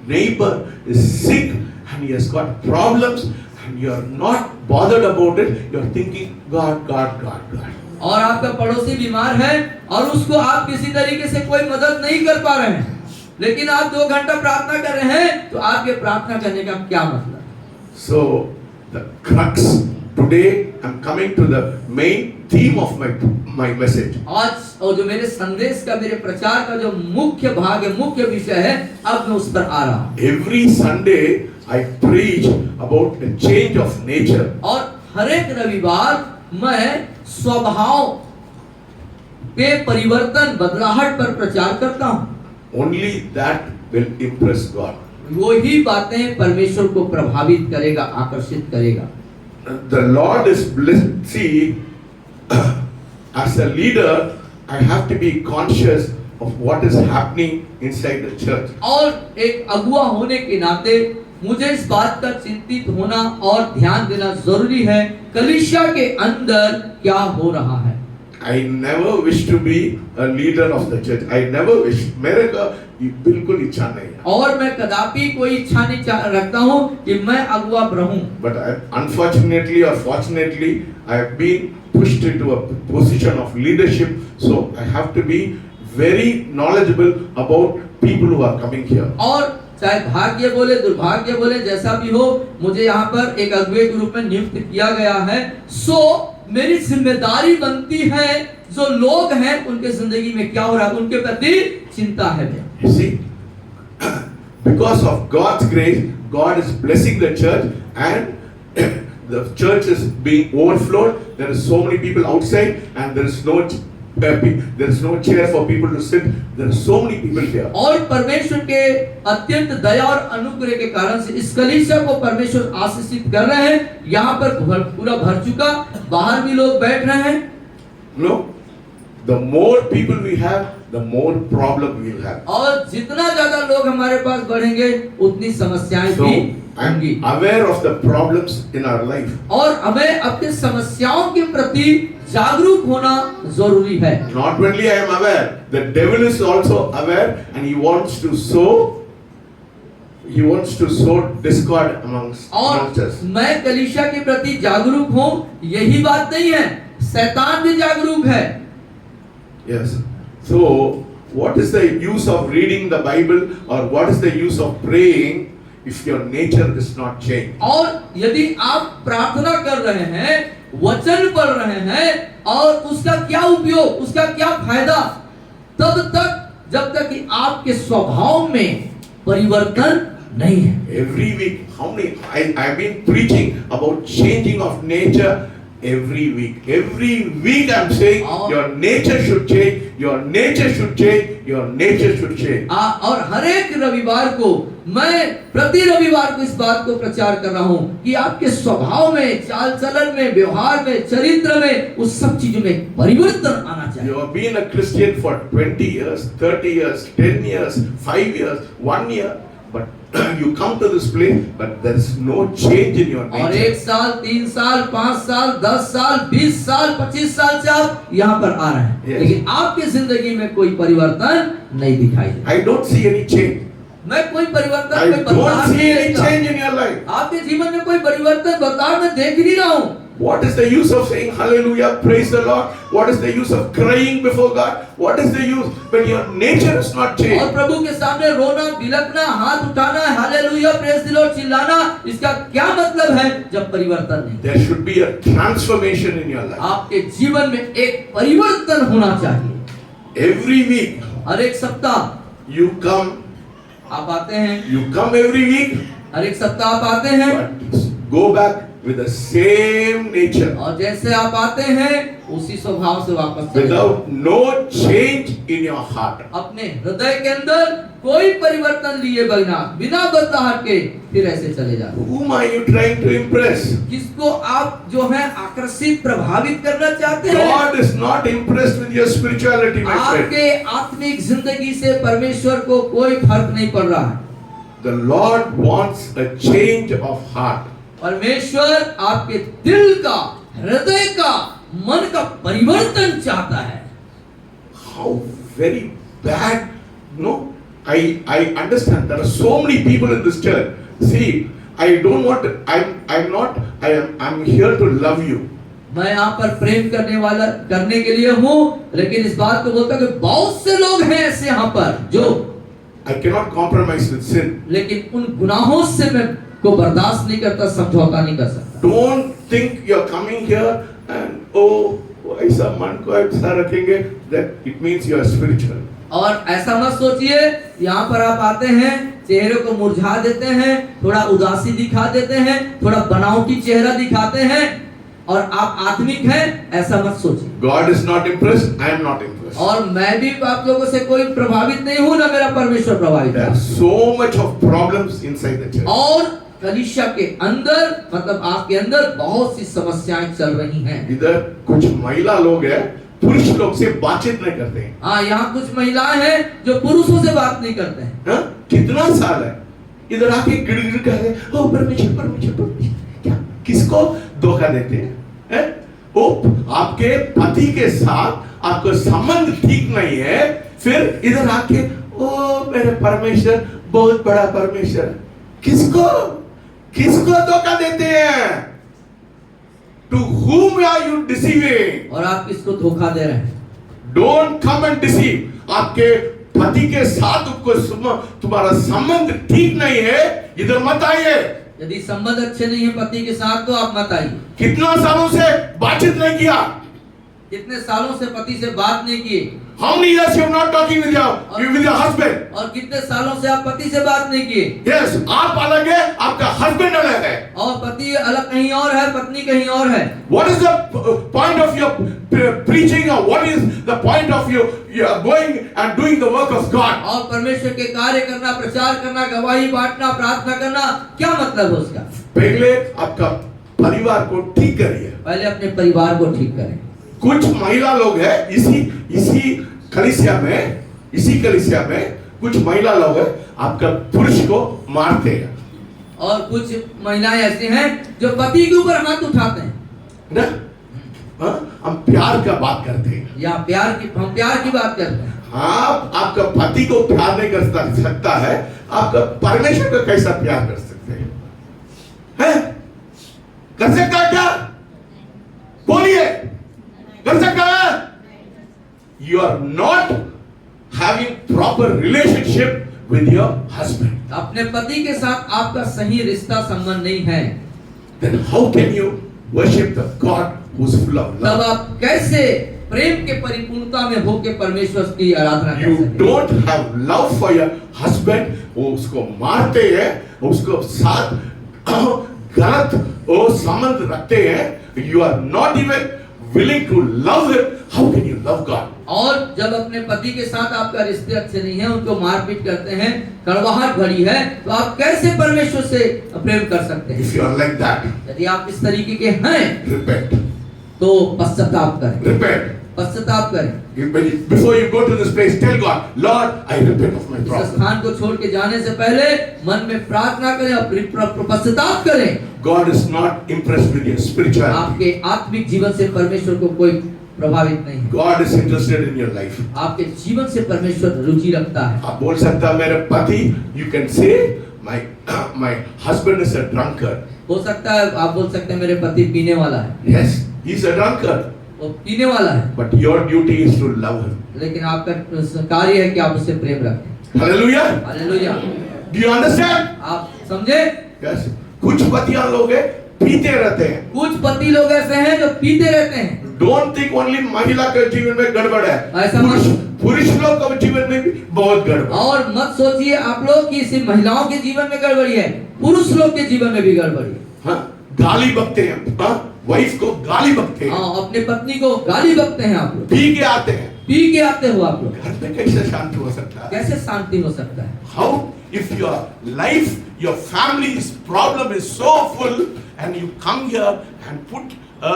neighbor is sick and he has got problems and you are not bothered about it? You are thinking God, God, God, God. और आपका पड़ोसी बीमार है और उसको आप किसी तरीके से कोई मदद नहीं कर पा रहे हैं, लेकिन आप 2 घंटा प्रार्थना कर रहे हैं, तो आपके प्रार्थना करने का क्या मतलब? So the crux today, I'm coming to the main theme of my message. आज और जो मेरे संदेश का, मेरे प्रचार का जो मुख्य भाग है, मुख्य विषय है, अब मैं उस पर आ रहा हूँ। Every Sunday I preach about a change of nature. और हर एक रविवार मैं स्वभाव के परिवर्तन, बदलाहट पर प्रचार करता हूँ। Only that will impress God. वो ही बातें परमेश्वर को प्रभावित करेगा, आकर्षित करेगा। The Lord is blessed. See, as a leader, I have to be conscious of what is happening inside the church. और एक अगुआ होने के नाते मुझे इस बात का चिंतित होना और ध्यान देना जरूरी है, कलीसिया के अंदर क्या हो रहा है। I never wish to be a leader of the church. I never wish. मेरे का बिल्कुल इच्छा नहीं है। और मैं कदापि कोई इच्छा नहीं रखता हूँ कि मैं अगुआ रहूं। But unfortunately or fortunately, I have been pushed into a position of leadership, so I have to be very knowledgeable about people who are coming here. और चाहे भाग्य बोले, दुर्भाग्य बोले, जैसा भी हो, मुझे यहाँ पर एक अगुए के रूप में नियुक्त किया गया है। सो मेरी जिम्मेदारी बनती है, जो लोग हैं उनके जिंदगी में क्या हो रहा है, उनके प्रति चिंता है। You see, because of God's grace, God is blessing the church, and the church is being overflowed. There is so many people outside, and there is no chair for people to sit. There are so many people here. और परमेश्वर के अत्यंत दया और अनुग्रह के कारण से इस कलीसिया को परमेश्वर आशीषित कर रहे हैं। यहाँ पर पूरा भर चुका, बाहर भी लोग बैठ रहे हैं। No, the more people we have, the more problem we will have. और जितना ज्यादा लोग हमारे पास बढ़ेंगे, उतनी समस्याएं So भी I'm होंगी। aware of the problems in our life. और हमें अपनी समस्याओं के प्रति जागरूक होना जरूरी है। Not only I am aware, the devil is also aware, and he wants to sow discord amongst और us. मैं कलीसिया के प्रति जागरूक हूँ, यही बात नहीं है, शैतान भी जागरूक है। Yes. So, what is the use of reading the Bible, or what is the use of praying if your nature is not changed? और यदि आप प्रार्थना कर रहे हैं, वचन पढ़ रहे हैं, और उसका क्या उपयोग, उसका क्या फायदा, तब तक जब तक कि आपके स्वभाव में परिवर्तन नहीं है। Every week, how many? I've been preaching about changing of nature. Every week I'm saying your nature should change, your nature should change, your nature should change. और हर एक रविवार को मैं प्रति रविवार को इस बात को प्रचार कर रहा हूँ कि आपके स्वभाव में, चाल चलन में, व्यवहार में, चरित्र में, उस सब चीजों में परिवर्तन आना चाहिए। You have been a Christian for 20 years, 30 years, 10 years, 5 years, 1 year, but you come to this place, but there is no change in your nature. और 1 साल, 3 साल, 5 साल, 10 साल, 20 साल, 25 साल से आप यहाँ पर आ रहे हैं, Yes. लेकिन आपकी जिंदगी में कोई परिवर्तन नहीं दिखाई दे। I don't see any change. मैं कोई परिवर्तन, I कोई बदलाव don't see नहीं any देखता। change in your life. आपके जीवन में कोई परिवर्तन, बदलाव मैं देख ही नहीं रहा हूँ। What is the use of saying hallelujah, praise the Lord? What is the use of crying before God? What is the use when your nature is not और changed? प्रभु के सामने रोना, बिलखना, हाथ उठाना, हालेलुया, प्रेज द लॉर्ड चिल्लाना, इसका क्या मतलब है जब परिवर्तन नहीं? There should be a transformation in your life. आपके जीवन में एक परिवर्तन होना चाहिए। Every week हर एक सप्ताह you come, आप आते हैं, you come every week, हर एक सप्ताह आप आते हैं, but go back with the same nature. और जैसे आप आते हैं उसी स्वभाव से वापस चले जाओ। without no change in your heart. अपने हृदय के अंदर कोई परिवर्तन लिए बिना बिना बदलाहट के फिर ऐसे चले जाओ। Whom are you trying to impress? किसको आप जो है आकर्षित प्रभावित करना चाहते हैं? God is not impressed with your spirituality, my friend. आपके आत्मिक जिंदगी से परमेश्वर को कोई फर्क नहीं पड़ रहा है। The Lord wants a change of heart. परमेश्वर आपके दिल का, हृदय का, मन का परिवर्तन चाहता है। How very bad. No, I understand. There are so many people in this church. See, I don't want. I'm here to love you. मैं यहाँ पर प्रेम करने के लिए हूँ, लेकिन इस बात को बोलता हूँ कि बहुत से लोग हैं ऐसे यहाँ पर जो I cannot compromise with sin. लेकिन उन गुनाहों से मैं को बर्दाश्त नहीं करता, समझौता नहीं कर सकता। Don't think you're coming here and ऐसा मन को ऐसा रखेंगे that it means you are spiritual. और ऐसा मत सोचिए यहाँ पर आप आते हैं, चेहरे को मुरझा देते हैं, थोड़ा उदासी दिखा देते हैं, थोड़ा बनावटी चेहरा दिखाते हैं और आप आत्मिक हैं, ऐसा मत सोचिए। God is not impressed. I am not impressed. और मैं भी आप लोगों से कोई प्रभावित नहीं हूँ, ना मेरा परमेश्वर प्रभावित There है। are so much of problems inside the church. और कलीसिया के अंदर मतलब आपके अंदर बहुत सी समस्याएं चल रही हैं। इधर कुछ महिला लोग हैं, पुरुष लोग से बातचीत नहीं करते हैं। हाँ, यहाँ कुछ महिलाएं हैं जो पुरुषों से बात नहीं करते हैं। हाँ? कितना साल है इधर आके गिड़गिड़ कर रहे हैं, ओ परमेश्वर परमेश्वर परमेश्वर। क्या किसको धोखा देते हैं? ओ आपके पति के साथ आपको संबंध ठीक नहीं है, फिर इधर आके ओ मेरे परमेश्वर बहुत बड़ा परमेश्वर है। किसको धोखा देते हैं? To whom are you deceiving? और आप किसको धोखा दे रहे हैं? Don't come and deceive. आपके पति के साथ तुम्हारा संबंध ठीक नहीं है, इधर मत आइए। यदि संबंध अच्छे नहीं है पति के साथ तो आप मत आइए। कितना सालों से बातचीत नहीं किया? कितने सालों से पति से बात नहीं की? How many years you are not talking with your husband? और कितने सालों से आप पति से बात नहीं किए? Yes, आप अलग है, आपका husband अलग है। और पति अलग कहीं और है, पत्नी कहीं और है। What is the point of your preaching, or what is the point of you going and doing the work of God? और परमेश्वर के कार्य करना, प्रचार करना, गवाही बांटना, प्रार्थना करना, क्या मतलब है उसका? पहले आपका परिवार को ठीक करिए। पहले अपने परिवार को ठीक करें। कुछ महिला लोग हैं इसी कलीसिया में कुछ महिला लोग हैं, आपका पुरुष को मारते हैं। और कुछ महिलाएं ऐसी हैं जो पति के ऊपर हाथ उठाते हैं ना? हाँ? हम प्यार का बात करते हैं, या हम प्यार की बात करते हैं। हाँ, आपका पति को प्यार नहीं कर सकता है, आपका परमेश्वर को कैसा प्यार कर सकते हैं? कर सकता है क्या? बोलिए, कर सकता है? You are not having proper relationship with your husband. अपने पति के साथ आपका सही रिश्ता संबंध नहीं है। Then how can you worship the God who's full of तब love? आप कैसे प्रेम के परिपूर्णता में होकर परमेश्वर की आराधना कर You सकते हैं? don't have love for your husband. वो उसको मारते हैं, उसको साथ गलत वो संबंध रखते हैं। You are not even willing to love him. How can you love God? और जब अपने पति के साथ आपका रिश्ते अच्छे नहीं है, उनको मारपीट करते हैं, कड़वाहट भरी है, तो आप कैसे परमेश्वर से प्रेम कर सकते हैं? If you are like that, यदि आप इस तरीके के हैं repent. तो पश्चाताप करें। Repent. पश्चाताप करें। Before you go to this place, tell God, Lord, I repent of my इस problem. स्थान को छोड़ के जाने से पहले मन में प्रार्थना करें और पश्चाताप करें। God is not impressed with your spirituality. आपके आत्मिक जीवन से परमेश्वर को कोई प्रभावित नहीं है। God is interested in your life. आपके जीवन से परमेश्वर रुचि रखता है। आप बोल सकता मेरे पति, you can say my husband is a drunkard. हो सकता है आप बोल सकते हैं मेरे पति पीने वाला है। Yes, he's a drunkard. वो पीने वाला है। But your duty is to love him. लेकिन आपका कार्य है कि आप उससे प्रेम रखें। Hallelujah. Hallelujah. Do you understand? आप समझे? Yes. कुछ पतियां लोग हैं पीते रहते हैं। कुछ पति लोग ऐसे हैं जो पीते रहते हैं। Don't think only महिला के जीवन में गड़बड़ है, ऐसा पुरुष लोग के जीवन में भी बहुत गड़बड़। और मत सोचिए आप लोग कि सिर्फ महिलाओं के जीवन में गड़बड़ी है, पुरुष लोग के जीवन में भी गड़बड़ी है। हाँ, गाली बकते हैं, हाँ, वाइफ को गाली बकते हैं, हाँ, अपने पत्नी को गाली बकते हैं आप लोग, पी के आते हैं, पी के आते हो आप लोग, घर में कैसे शांति हो सकता है? कैसे शांति हो सकता है? How if your life, your family's problem is so full and you come here and put a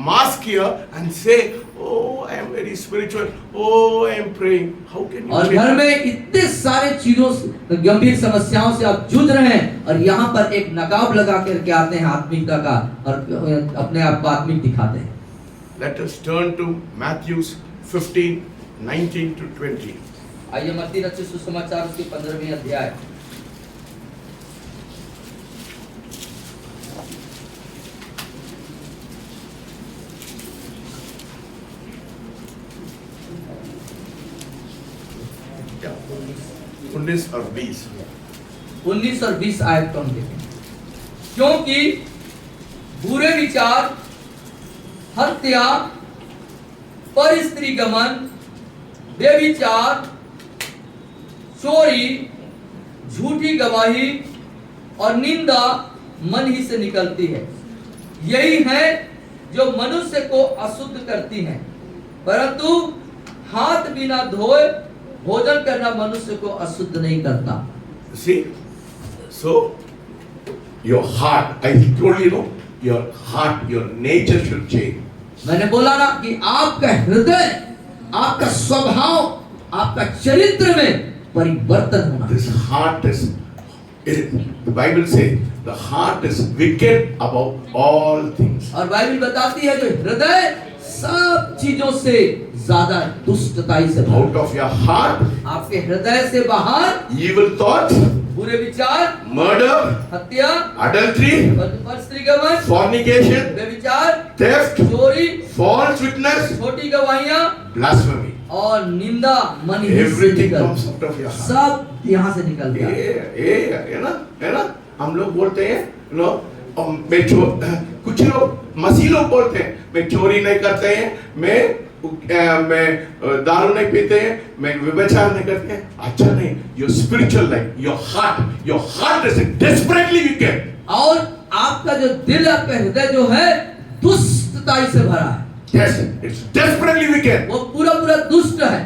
mask here and say, oh, I am very spiritual, oh, I am praying. How can you और change? घर में इतने सारे चीजों से, गंभीर समस्याओं से आप जूझ रहे हैं और यहाँ पर एक नकाब लगा करके आते हैं आत्मिकता का और अपने आप को आत्मिक दिखाते हैं। Let us turn to Matthew 15, 19 to 20. आइए मत्ती रचित सुसमाचार उसके 15वें अध्याय। Yeah. 19 और 20. 19 और 20 आयत को हम देखें। क्योंकि बुरे विचार, हत्या, परस्त्री गमन, व्यभिचार, चोरी, झूठी गवाही और निंदा मन ही से निकलती है। यही है जो मनुष्य को अशुद्ध करती है, परंतु हाथ बिना धोए भोजन करना मनुष्य को अशुद्ध नहीं करता। See, so your heart, I told you, no, your heart, your nature should change. मैंने बोला ना कि आपका हृदय, आपका स्वभाव, आपका चरित्र में परिवर्तन होना। This heart is, the Bible says, the heart is wicked above all things. और बाइबल बताती है जो हृदय सब चीजों से ज्यादा दुष्टताई से भरा। Out of your heart, आपके हृदय से बाहर evil thoughts, बुरे विचार, murder, हत्या, adultery, परस्त्रीगमन, fornication, व्यभिचार, theft, चोरी, false witness, छोटी गवाहियां blasphemy. और निंदा मन ही से Everything निकल, comes out of your heart. सब यहाँ से निकल गया। है ना? हम लोग बोलते हैं, नो, मैं कुछ लोग मसीह लोग बोलते हैं, मैं चोरी नहीं करते हैं, मैं दारू नहीं पीते हैं, मैं व्यभिचार नहीं करते हैं। अच्छा नहीं, your spiritual life, your heart is desperately wicked. और आपका जो दिल, आपका हृदय जो है दुष्टताई से भरा है। Yes, it's desperately wicked. वो पूरा पूरा दुष्ट है।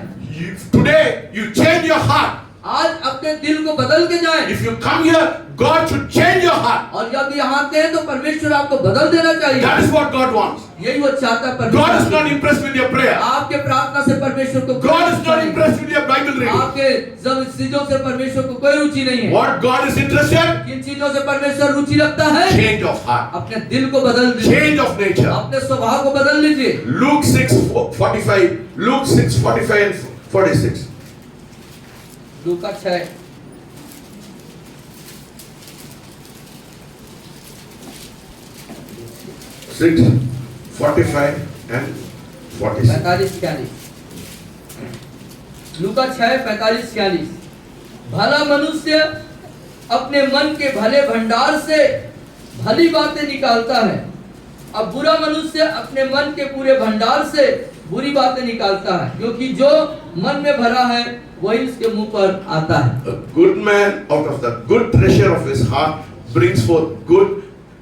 Today you change your heart. आज अपने दिल को बदल के जाएं। If you come here, God should change your heart. और जब यहाँ आते हैं तो परमेश्वर आपको बदल देना चाहिए। That is what God wants. यही वो चाहता है God is परमेश्वर। not impressed with your prayer. आपके प्रार्थना से परमेश्वर को कोई God is रुचि not नहीं है। impressed with your Bible reading. आपके सब चीजों से परमेश्वर को कोई रुचि नहीं है। What God is interested? किन चीजों से परमेश्वर रुचि रखता है? Change of heart. अपने दिल को बदल दीजिए, Change of nature. अपने स्वभाव को बदल लीजिए। Luke 6:45. Luke 6:45 and 46. Luka 6 6:45 and 46. 45-46। लूका 6:45-46। भला मनुष्य अपने मन के भले भंडार से भली बातें निकालता है, अब बुरा मनुष्य अपने मन के पूरे भंडार से बुरी बातें निकालता है, क्योंकि जो मन में भरा है वही उसके मुंह पर आता है। A good man out of the good treasure of his heart brings forth good,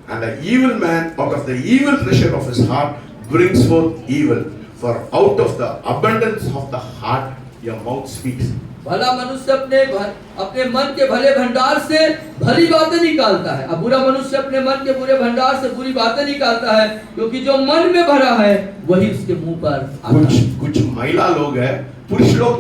and an evil man out of the evil treasure of his heart brings forth evil. For out of the abundance of the heart your mouth speaks. भला मनुष्य अपने मन के भले भंडार से भली बातें निकालता है, अब बुरा मनुष्य अपने मन के बुरे भंडार से बुरी बातें निकालता है, क्योंकि जो मन में भरा है वही उसके मुंह पर आता है। कुछ महिला लोग हैं, पुरुष लोग,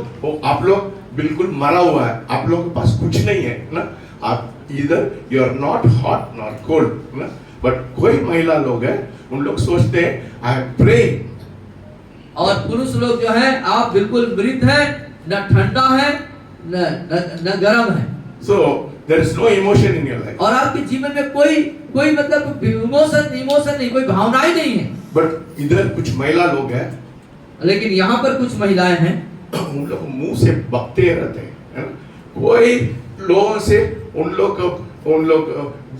आप लोग बिल्कुल मरा हुआ है, आप लोग के पास कुछ नहीं है ना, आप इधर you are not hot not cold ना, बट कोई महिला लोग हैं, उन लोग सोचते हैं आई एम प्रेइंग, और पुरुष लोग जो हैं, आप बिल्कुल मृत हैं, न ठंडा है न गर्म है। So there is no emotion in your life. और आपके जीवन में कोई मतलब इमोशन नहीं, कोई भावनाएं नहीं है। बट इधर कुछ महिला लोग हैं, लेकिन यहाँ पर कुछ महिलाएं हैं, उन लोग मुंह से बकते रहते हैं, है ना? कोई लोगों से उन लोग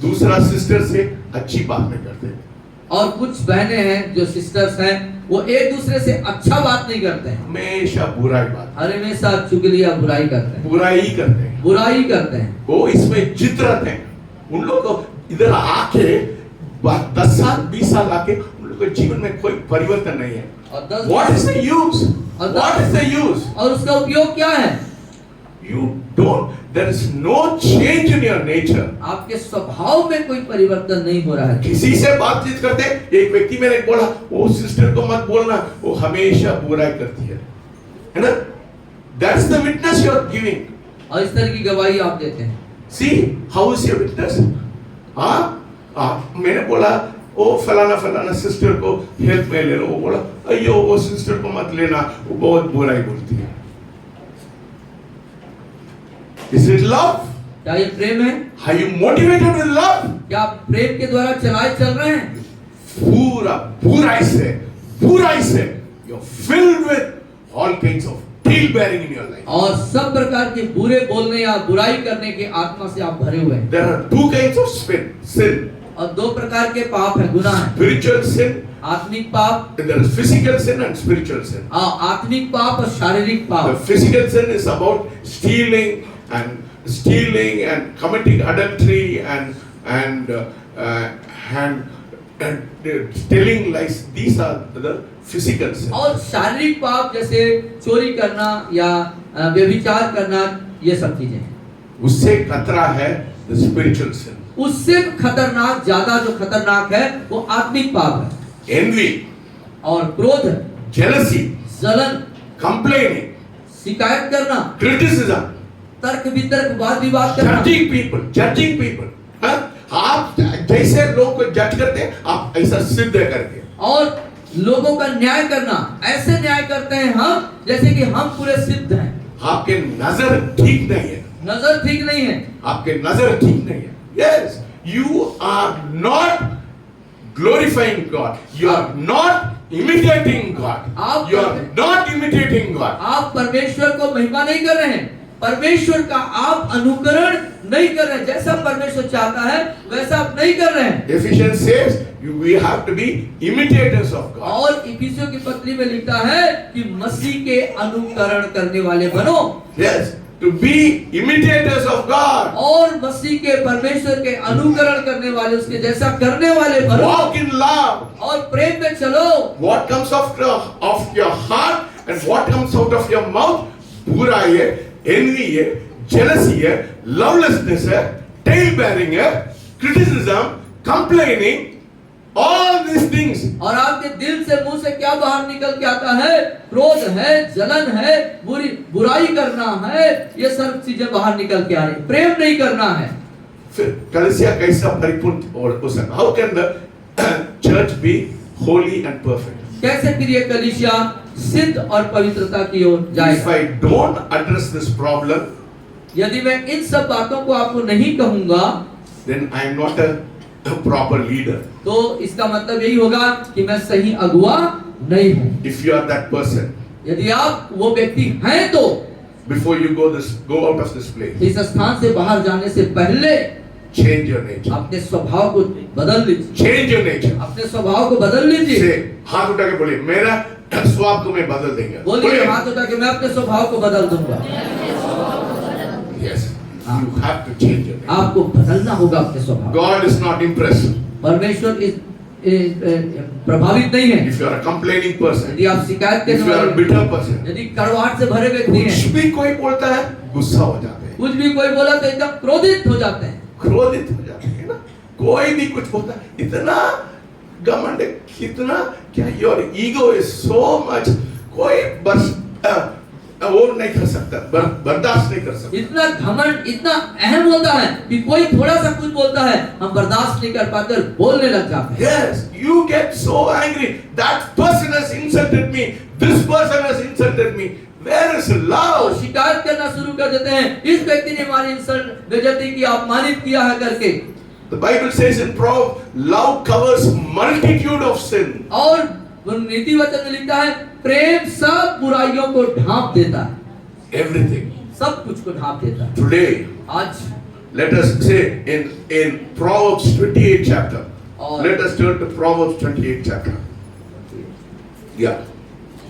दूसरा सिस्टर से अच्छी बात नहीं करते। और कुछ बहनें हैं जो सिस्टर्स हैं, वो एक दूसरे से अच्छा बात नहीं करते हैं, हमेशा बुराई बात, हमेशा चुगलियां बुराई करते हैं, बुराई ही करते हैं, बुराई करते हैं। वो इसमें जित रहते हैं। उन लोग को इधर आके 10 साल 20 साल आके उनके जीवन में कोई परिवर्तन नहीं है। और 10 What is the use? और What is the use? और उसका उपयोग क्या है? You don't. There is no change in your nature. आपके स्वभाव में कोई परिवर्तन नहीं हो रहा है। किसी से बातचीत करते, एक व्यक्ति मैंने बोला, वो सिस्टर को मत बोलना, वो हमेशा बुराई करती है ना? That's the witness you are giving. और इस तरह की गवाही आप देते हैं। See how is your witness? मैंने बोला वो फलाना सिस्टर को हेल्प में ले लो, वो बोला अयो वो सिस्टर को मत लेना, वो बहुत बुराई बोलती है। Is it love? क्या ये प्रेम है? Are you motivated with love? क्या आप प्रेम के द्वारा चलाए चल रहे हैं? पूरा बुराई से you're filled with all kinds of tale bearing in your life. और सब प्रकार के बुरे बोलने या बुराई करने के आत्मा से आप भरे हुए हैं। There are two kinds of sin. और दो प्रकार के पाप है, गुनाह है। Spiritual sin. आत्मिक पाप। There is physical sin and spiritual sin. आत्मिक पाप और शारीरिक पाप। The physical sin is about stealing and committing adultery and telling lies. These are the physical sins. और शारीरिक पाप जैसे चोरी करना या व्यभिचार करना, ये सब चीजें हैं। उससे खतरा है the spiritual sin. उससे खतरनाक, ज्यादा जो खतरनाक है वो आत्मिक पाप है। Envy और क्रोध, jealousy, जलन, complaining, शिकायत करना, criticism, तर्क वितर्क, वाद विवाद करना, judging people. हाँ? आप जैसे लोग को जज करते हैं, आप ऐसा सिद्ध करके, और लोगों का न्याय करना, ऐसे न्याय करते हैं हम जैसे कि हम पूरे सिद्ध हैं। आपके नजर ठीक नहीं है, नजर ठीक नहीं है, आपके नजर ठीक नहीं है। Yes, you are not glorifying God. You are not imitating God. You are not imitating God. आप परमेश्वर को महिमा नहीं कर रहे हैं, परमेश्वर का आप अनुकरण नहीं कर रहे हैं। जैसा परमेश्वर चाहता है वैसा आप नहीं कर रहे हैं। Ephesians says we have to be imitators of God. और इफिसियों की पत्री में लिखा है कि मसीह के अनुकरण करने वाले बनो। Yes, to be imitators of God. और मसीह के, परमेश्वर के अनुकरण करने वाले, उसके जैसा करने वाले बनो। Walk in love. और प्रेम में चलो। What comes of your heart and what comes out of your mouth? बुराई है, envy है, jealousy है, lovelessness है, tale bearing है, criticism, complaining, all these things. और आपके दिल से, मुंह से क्या बाहर निकल के आता है? क्रोध है, जलन है, बुराई करना है, ये सब चीजें बाहर निकल के आ रही। प्रेम नहीं करना है। फिर कलीसिया कैसा परिपूर्ण हो सकता? How can the church be holy and perfect? कैसे फिर ये कलीसिया सिद्ध और पवित्रता की ओर जाएगा? If I don't address this problem, यदि मैं इन सब बातों को आपको नहीं कहूंगा, then I am not a proper leader. तो इसका मतलब यही होगा कि मैं सही अगुआ नहीं हूँ। If you are that person, यदि आप वो व्यक्ति हैं तो before you go out of this place, इस स्थान से बाहर जाने से पहले change your nature. अपने स्वभाव को बदल लीजिए। Change your nature. अपने स्वभाव को बदल लीजिए। से हाथ उठा के बोलिए, मेरा स्वभाव को मैं बदल देंगे। बोलिए हाथ उठा के, मैं अपने स्वभाव को बदल दूंगा। Yes, you have to change your nature. आपको बदलना होगा अपने स्वभाव। God is not impressed परमेश्वर इस प्रभावित नहीं है। if you are a complaining person, यदि आप शिकायत if करने you are a वाले, bitter person. यदि कड़वाहट से भरे व्यक्ति कुछ हैं, भी कोई बोलता है गुस्सा हो जाते हैं, कुछ भी कोई बोला तो एकदम क्रोधित हो जाते हैं। क्रोधित हो जाते हैं ना। कोई भी कुछ बोलता है, इतना घमंड, कितना क्या, your ego is so much, कोई बस वो नहीं कर सकता, बर्दाश्त नहीं कर सकता। इतना घमंड, इतना अहम होता है कि कोई थोड़ा सा कुछ बोलता है हम बर्दाश्त नहीं कर पाते, बोलने लग जाते हैं। Yes, you get so angry. That person has insulted me. This person has insulted me. Where is और love? शिकायत करना शुरू कर देते हैं, इस व्यक्ति ने हमारी इंसल्ट, बेइज्जती की, अपमानित किया है करके। The Bible says in Proverbs, love covers multitude of sin. और नीति वचन में लिखा है प्रेम सब बुराइयों को ढांप देता है। Everything. सब कुछ को ढांप देता है। Today, आज let us say in Proverbs 28 chapter. और Let us turn to Proverbs 28 chapter. Yeah.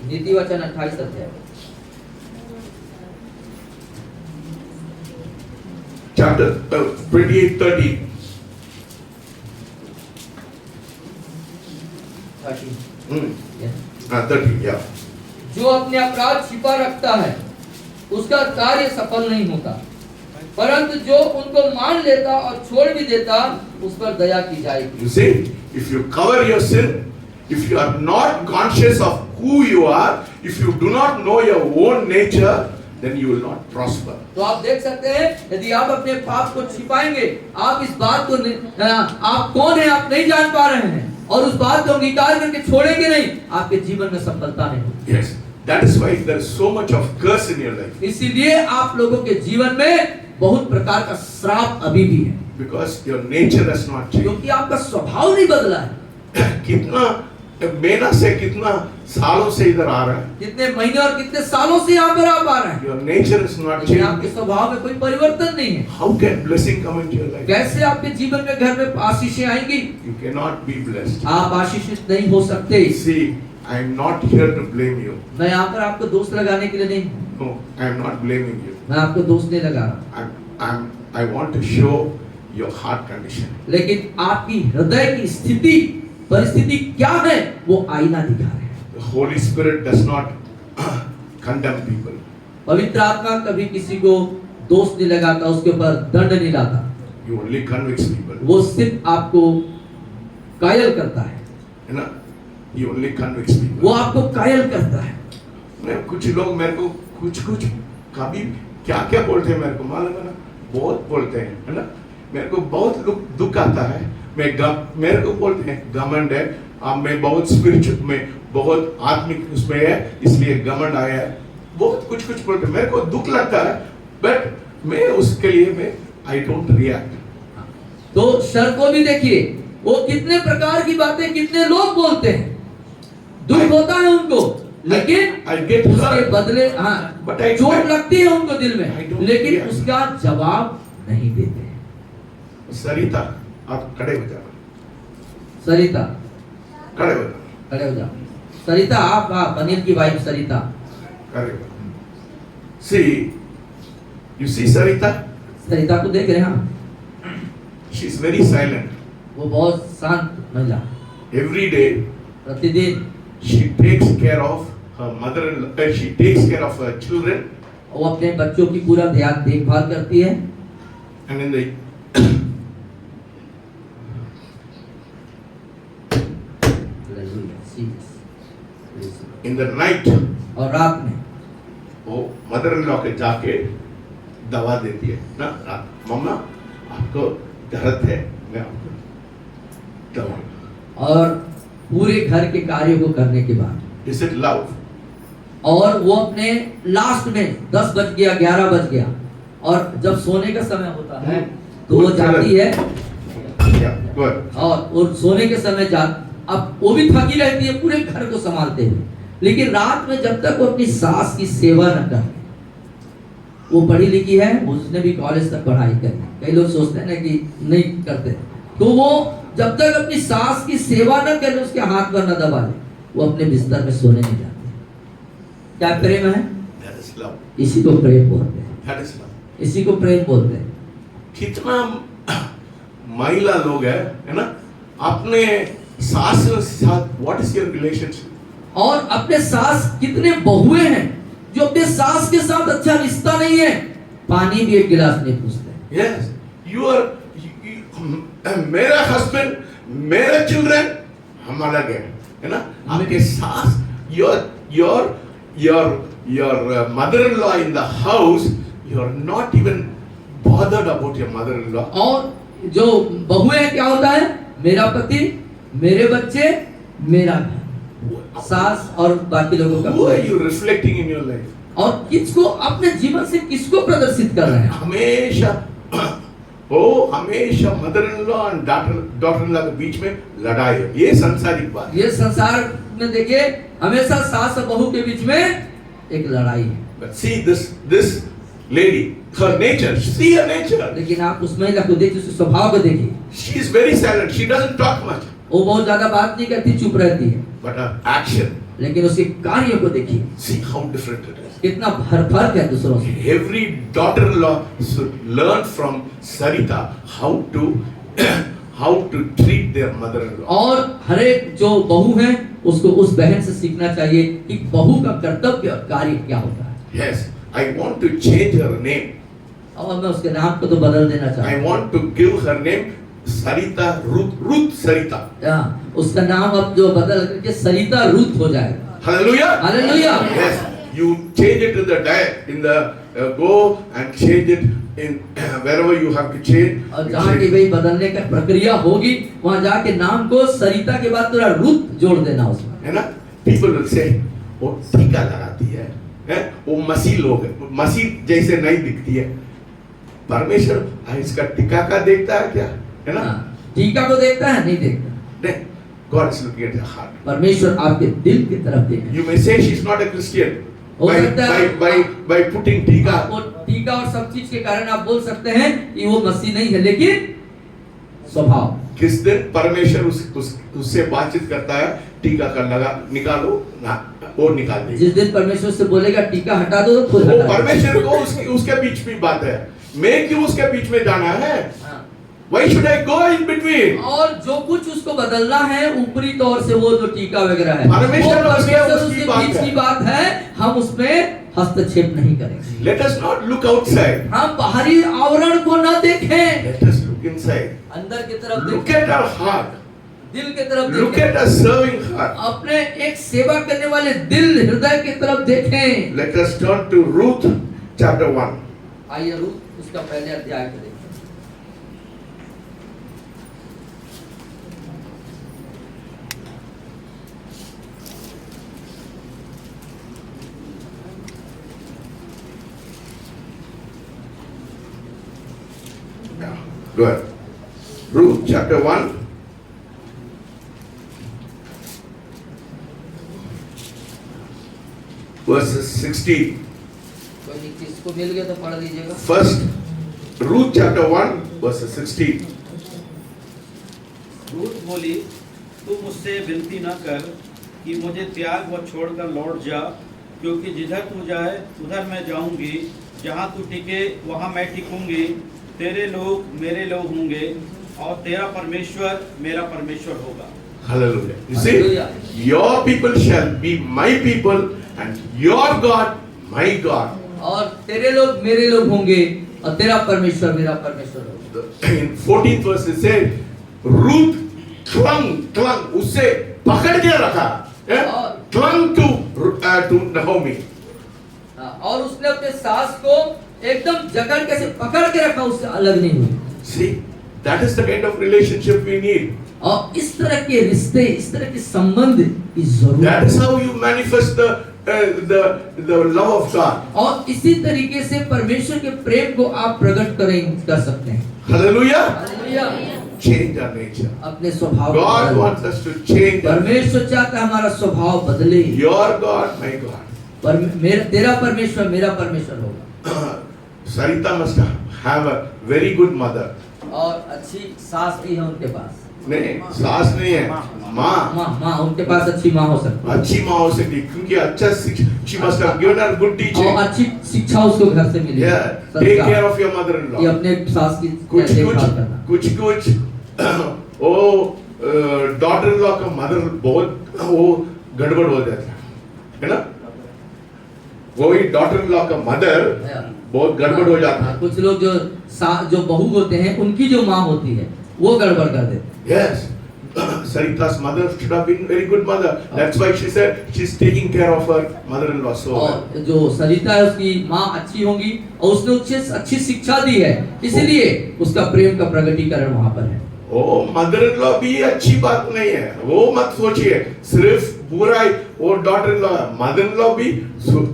नीति वचन 28 अध्याय, Chapter 28:30. 30, yeah. जो अपने अपराध छिपा रखता है उसका कार्य सफल नहीं होता, परंतु जो उनको मान लेता और छोड़ भी देता उस पर दया की जाएगी। You see, if you cover your sin, if you are not conscious of who you are, if you do not know your own nature, then you will not prosper. तो आप देख सकते हैं, यदि आप अपने पाप को छिपाएंगे, आप इस बात को आप कौन है आप नहीं जान पा रहे हैं और उस बात को अंगीकार करके छोड़ेंगे नहीं, आपके जीवन में सफलता नहीं होगी। Yes, that is why there is so much of curse in your life. इसीलिए आप लोगों के जीवन में बहुत प्रकार का श्राप अभी भी है, Because your nature has not changed. क्योंकि आपका स्वभाव नहीं बदला है। कितना महीना से कितना सालों से इधर आ रहा है, कितने महीने और कितने सालों से यहाँ पर आप आ रहे हैं, your nature is not लेकिन आपके changed. स्वभाव में कोई परिवर्तन नहीं है। How can blessing come into your life? कैसे आपके जीवन में घर में आशीषें आएंगी? You cannot be blessed. आप आशीषित नहीं हो सकते। See, I am not here to blame you. मैं यहाँ पर आपको दोष लगाने के लिए नहीं हूँ, No, I am not blaming you. मैं आपको दोष नहीं लगा रहा, I want to show your heart condition. लेकिन आपकी हृदय की स्थिति परिस्थिति क्या है वो आईना दिखा रहे हैं। The Holy Spirit does not condemn people. पवित्र आत्मा कभी किसी को दोष नहीं लगाता, उसके ऊपर दंड नहीं लाता, You only convicts people. वो सिर्फ आपको कायल करता है, है ना? He only convicts people. वो आपको कायल करता है। मैं कुछ लोग मेरे को कुछ कभी क्या क्या बोलते हैं मेरे को मालूम है ना, बहुत बोलते हैं, है ना? मेरे को बहुत दुख आता है। मेरे को बोलते हैं घमंड है, मैं बहुत स्पिरिचुअल में बहुत आत्मिक उसमें है इसलिए घमंड आया है, बहुत कुछ बोलते हैं, मेरे को दुख लगता है, बट मैं उसके लिए मैं आई डोंट रिएक्ट। तो शर को भी देखिए, वो कितने प्रकार की बातें कितने लोग बोलते हैं, दुख होता है उनको, लेकिन उसके बदले चोट लगती है उनको दिल में, लेकिन उसका जवाब नहीं देते। सरिता आप खड़े हो जाओ, सरिता खड़े हो जाओ, सरिता आप अनिल की वाइफ सरिता, खड़े हो जाओ। See, you see सरिता को देख रहे हैं, she is very silent. वो बहुत शांत महिला, Every day प्रतिदिन she takes care of her mother-in-law, she takes care of her children, वो अपने बच्चों की पूरा देखभाल करती है, and in the in the night और रात में वो मदर-इन-लॉ के जाके दवा देती है ना, मम्मा आपको दर्द है, मैं आपको दवा। और पूरे घर के कार्यों को करने के बाद Is it love? और वो अपने लास्ट में 10 बज गया 11 बज गया और जब सोने का समय होता है तो वो जाती है Yeah, good. और वो सोने के समय अब वो भी थकी रहती है पूरे घर को संभालते हुए, लेकिन रात में जब तक वो अपनी सास की सेवा न करे, वो पढ़ी लिखी है, उसने भी कॉलेज तक पढ़ाई करी, कई लोग सोचते हैं ना कि नहीं करते, तो वो जब तक अपनी सास की सेवा न करे, उसके हाथ पर न दबा ले, वो अपने बिस्तर में सोने नहीं जाते। क्या प्रेम है? That is love. इसी को प्रेम बोलते हैं, That is love. इसी को प्रेम बोलते हैं। कितना महिला लोग है ना, अपने सास के साथ व्हाट इज योर रिलेशनशिप, और अपने सास कितने बहुए हैं जो अपने सास के साथ अच्छा रिश्ता नहीं है, पानी भी एक गिलास नहीं पूछते। यस यू आर मेरा हस्बैंड मेरे चिल्ड्रन हम अलग है ना, आपके सास your mother-in-law in the house, you are not even bothered about your mother-in-law. और जो बहुए हैं क्या होता है, मेरा पति मेरे बच्चे मेरा घर, सास और बाकी लोगों का। Who are you reflecting in your life? और किसको अपने जीवन से किसको प्रदर्शित कर रहे हैं? हमेशा मदर-इन-लॉ और डॉटर-इन-लॉ के बीच में लड़ाई है, ये संसारिक बात है। ये संसार में देखिए हमेशा सास और बहू के बीच में एक लड़ाई है। But see this lady, her nature, see her nature. लेकिन आप उस महिला को देखिए, उसके स्वभाव को देखिए। She is very silent, she doesn't talk much. वो बहुत ज्यादा बात नहीं करती, चुप रहती है। But her action, लेकिन उसके कार्यों को देखिए, see how different it is. कितना फर्क है दूसरों से। Every daughter-in-law should learn from Sarita how to treat their mother-in-law. और हर एक जो बहू है उसको उस बहन से सीखना चाहिए कि बहू का कर्तव्य और कार्य क्या होता है। Yes, I want to change her name. और मैं उसके नाम को तो बदल देना चाहता I हूँ। want to give her name Sarita, Ruth Sarita. उसका नाम अब जो बदल करके सरिता रूथ हो जाएगा। Hallelujah. Hallelujah. Yes, you change it in the diet, in the go and change it in wherever you have to change. और you जहाँ change की it. भाई बदलने का प्रक्रिया होगी वहाँ जाके नाम को सरिता के बाद थोड़ा रूथ जोड़ देना उसमें। है ना? People will say, वो टीका लगाती है, वो मसीह लोग है, मसीह जैसे नहीं दिखती है। परमेश्वर इसका टीका का देखता है क्या? है ना? टीका को देखता है नहीं देखता। नहीं, God is looking at your heart. परमेश्वर आपके दिल की तरफ देख रहा है। You may say she's not a Christian हो सकता है by putting टीका. वो टीका और सब चीज के कारण आप बोल सकते हैं कि वो मसीह नहीं है, लेकिन स्वभाव किस दिन परमेश्वर उससे बातचीत करता है, टीका का लगा निकालो ना, वो निकाल देगा। जिस दिन परमेश्वर से बोलेगा टीका हटा दो तो खुद वो हटा देगा। परमेश्वर को उसके बीच में बात है, मैं क्यों उसके बीच में जाना है? हाँ। Why should I go in between? और जो कुछ उसको बदलना है ऊपरी तौर से वो जो टीका वगैरह है परमेश्वर वो परमेश्वर उसकी उसके बात बीच है। की बात है, हम उसमें हस्तक्षेप नहीं करेंगे। Let us not look outside. हम बाहरी आवरण को ना देखें, Let us look inside. अंदर की तरफ Look देखें, at our heart. दिल की तरफ Look देखें, at our serving heart. अपने एक सेवा करने वाले दिल हृदय की तरफ देखें। Let us turn to Ruth chapter 1. आइए रूथ उसका पहले अध्याय को देखें। Yeah, go ahead. Ruth chapter 1. Verses 16. कोई नहीं, किसको मिल गया तो पढ़ लीजिएगा। First, Ruth chapter 1, verses 16. Ruth बोली, तू मुझसे विनती न कर कि मुझे त्याग व छोड़कर लौट जा, क्योंकि जिधर तू जाए उधर मैं जाऊंगी, जहाँ तू टिके वहाँ मैं टिकूंगी। तेरे लोग मेरे लोग होंगे और तेरा परमेश्वर मेरा परमेश्वर होगा। Hallelujah. You Hallelujah. see, your people shall be my people and your God my God. और तेरे लोग मेरे लोग होंगे और तेरा परमेश्वर मेरा परमेश्वर होगा। In 14th verse it said, Ruth clung, उससे पकड़ के रखा, clung to Naomi. और उसने अपने सास को एकदम जकड़ के से पकड़ के रखा, उससे अलग नहीं हुई। See, that is the kind of relationship we need. और इस तरह के रिश्ते, इस तरह के संबंध की जरूरत That is है। how you manifest the love of God. और इसी तरीके से परमेश्वर के प्रेम को आप प्रकट कर सकते हैं। Hallelujah. Hallelujah. Change our nature. अपने स्वभाव को God बदलें। wants us to change. परमेश्वर चाहता है हमारा स्वभाव बदले। Your God, my God. तेरा परमेश्वर मेरा परमेश्वर होगा। Sarita must have a very good mother. और अच्छी सास भी है उनके पास। नहीं, सास नहीं है, माँ। माँ उनके पास अच्छी माँ हो सकती है। अच्छी माँ हो सकती है, क्योंकि अच्छा she must have given her good teaching. और अच्छी शिक्षा उसको घर से मिली। Yeah, take care of your mother-in-law. ये अपने सास की कुछ देखभाल करना। वो डॉटर इन लॉ का मदर बहुत वो गड़बड़ हो जाता है ना? वही डॉटर इन लॉ का मदर बहुत गड़बड़ हो जाता है। कुछ लोग जो बहू होते हैं उनकी जो माँ होती है वो गड़बड़ कर देते हैं। Yes, Sarita's mother should have been very good mother. That's why she said she's taking care of her mother-in-law so well. और जो सरिता है उसकी माँ अच्छी होंगी और उसने अच्छी शिक्षा दी है, इसीलिए उसका प्रेम का प्रकटीकरण वहाँ पर है। ओ मदर-इन-लॉ भी अच्छी बात नहीं है, वो मत सोचिए सिर्फ बुरा ही वो डॉटर-इन-लॉ है, मदर-इन-लॉ भी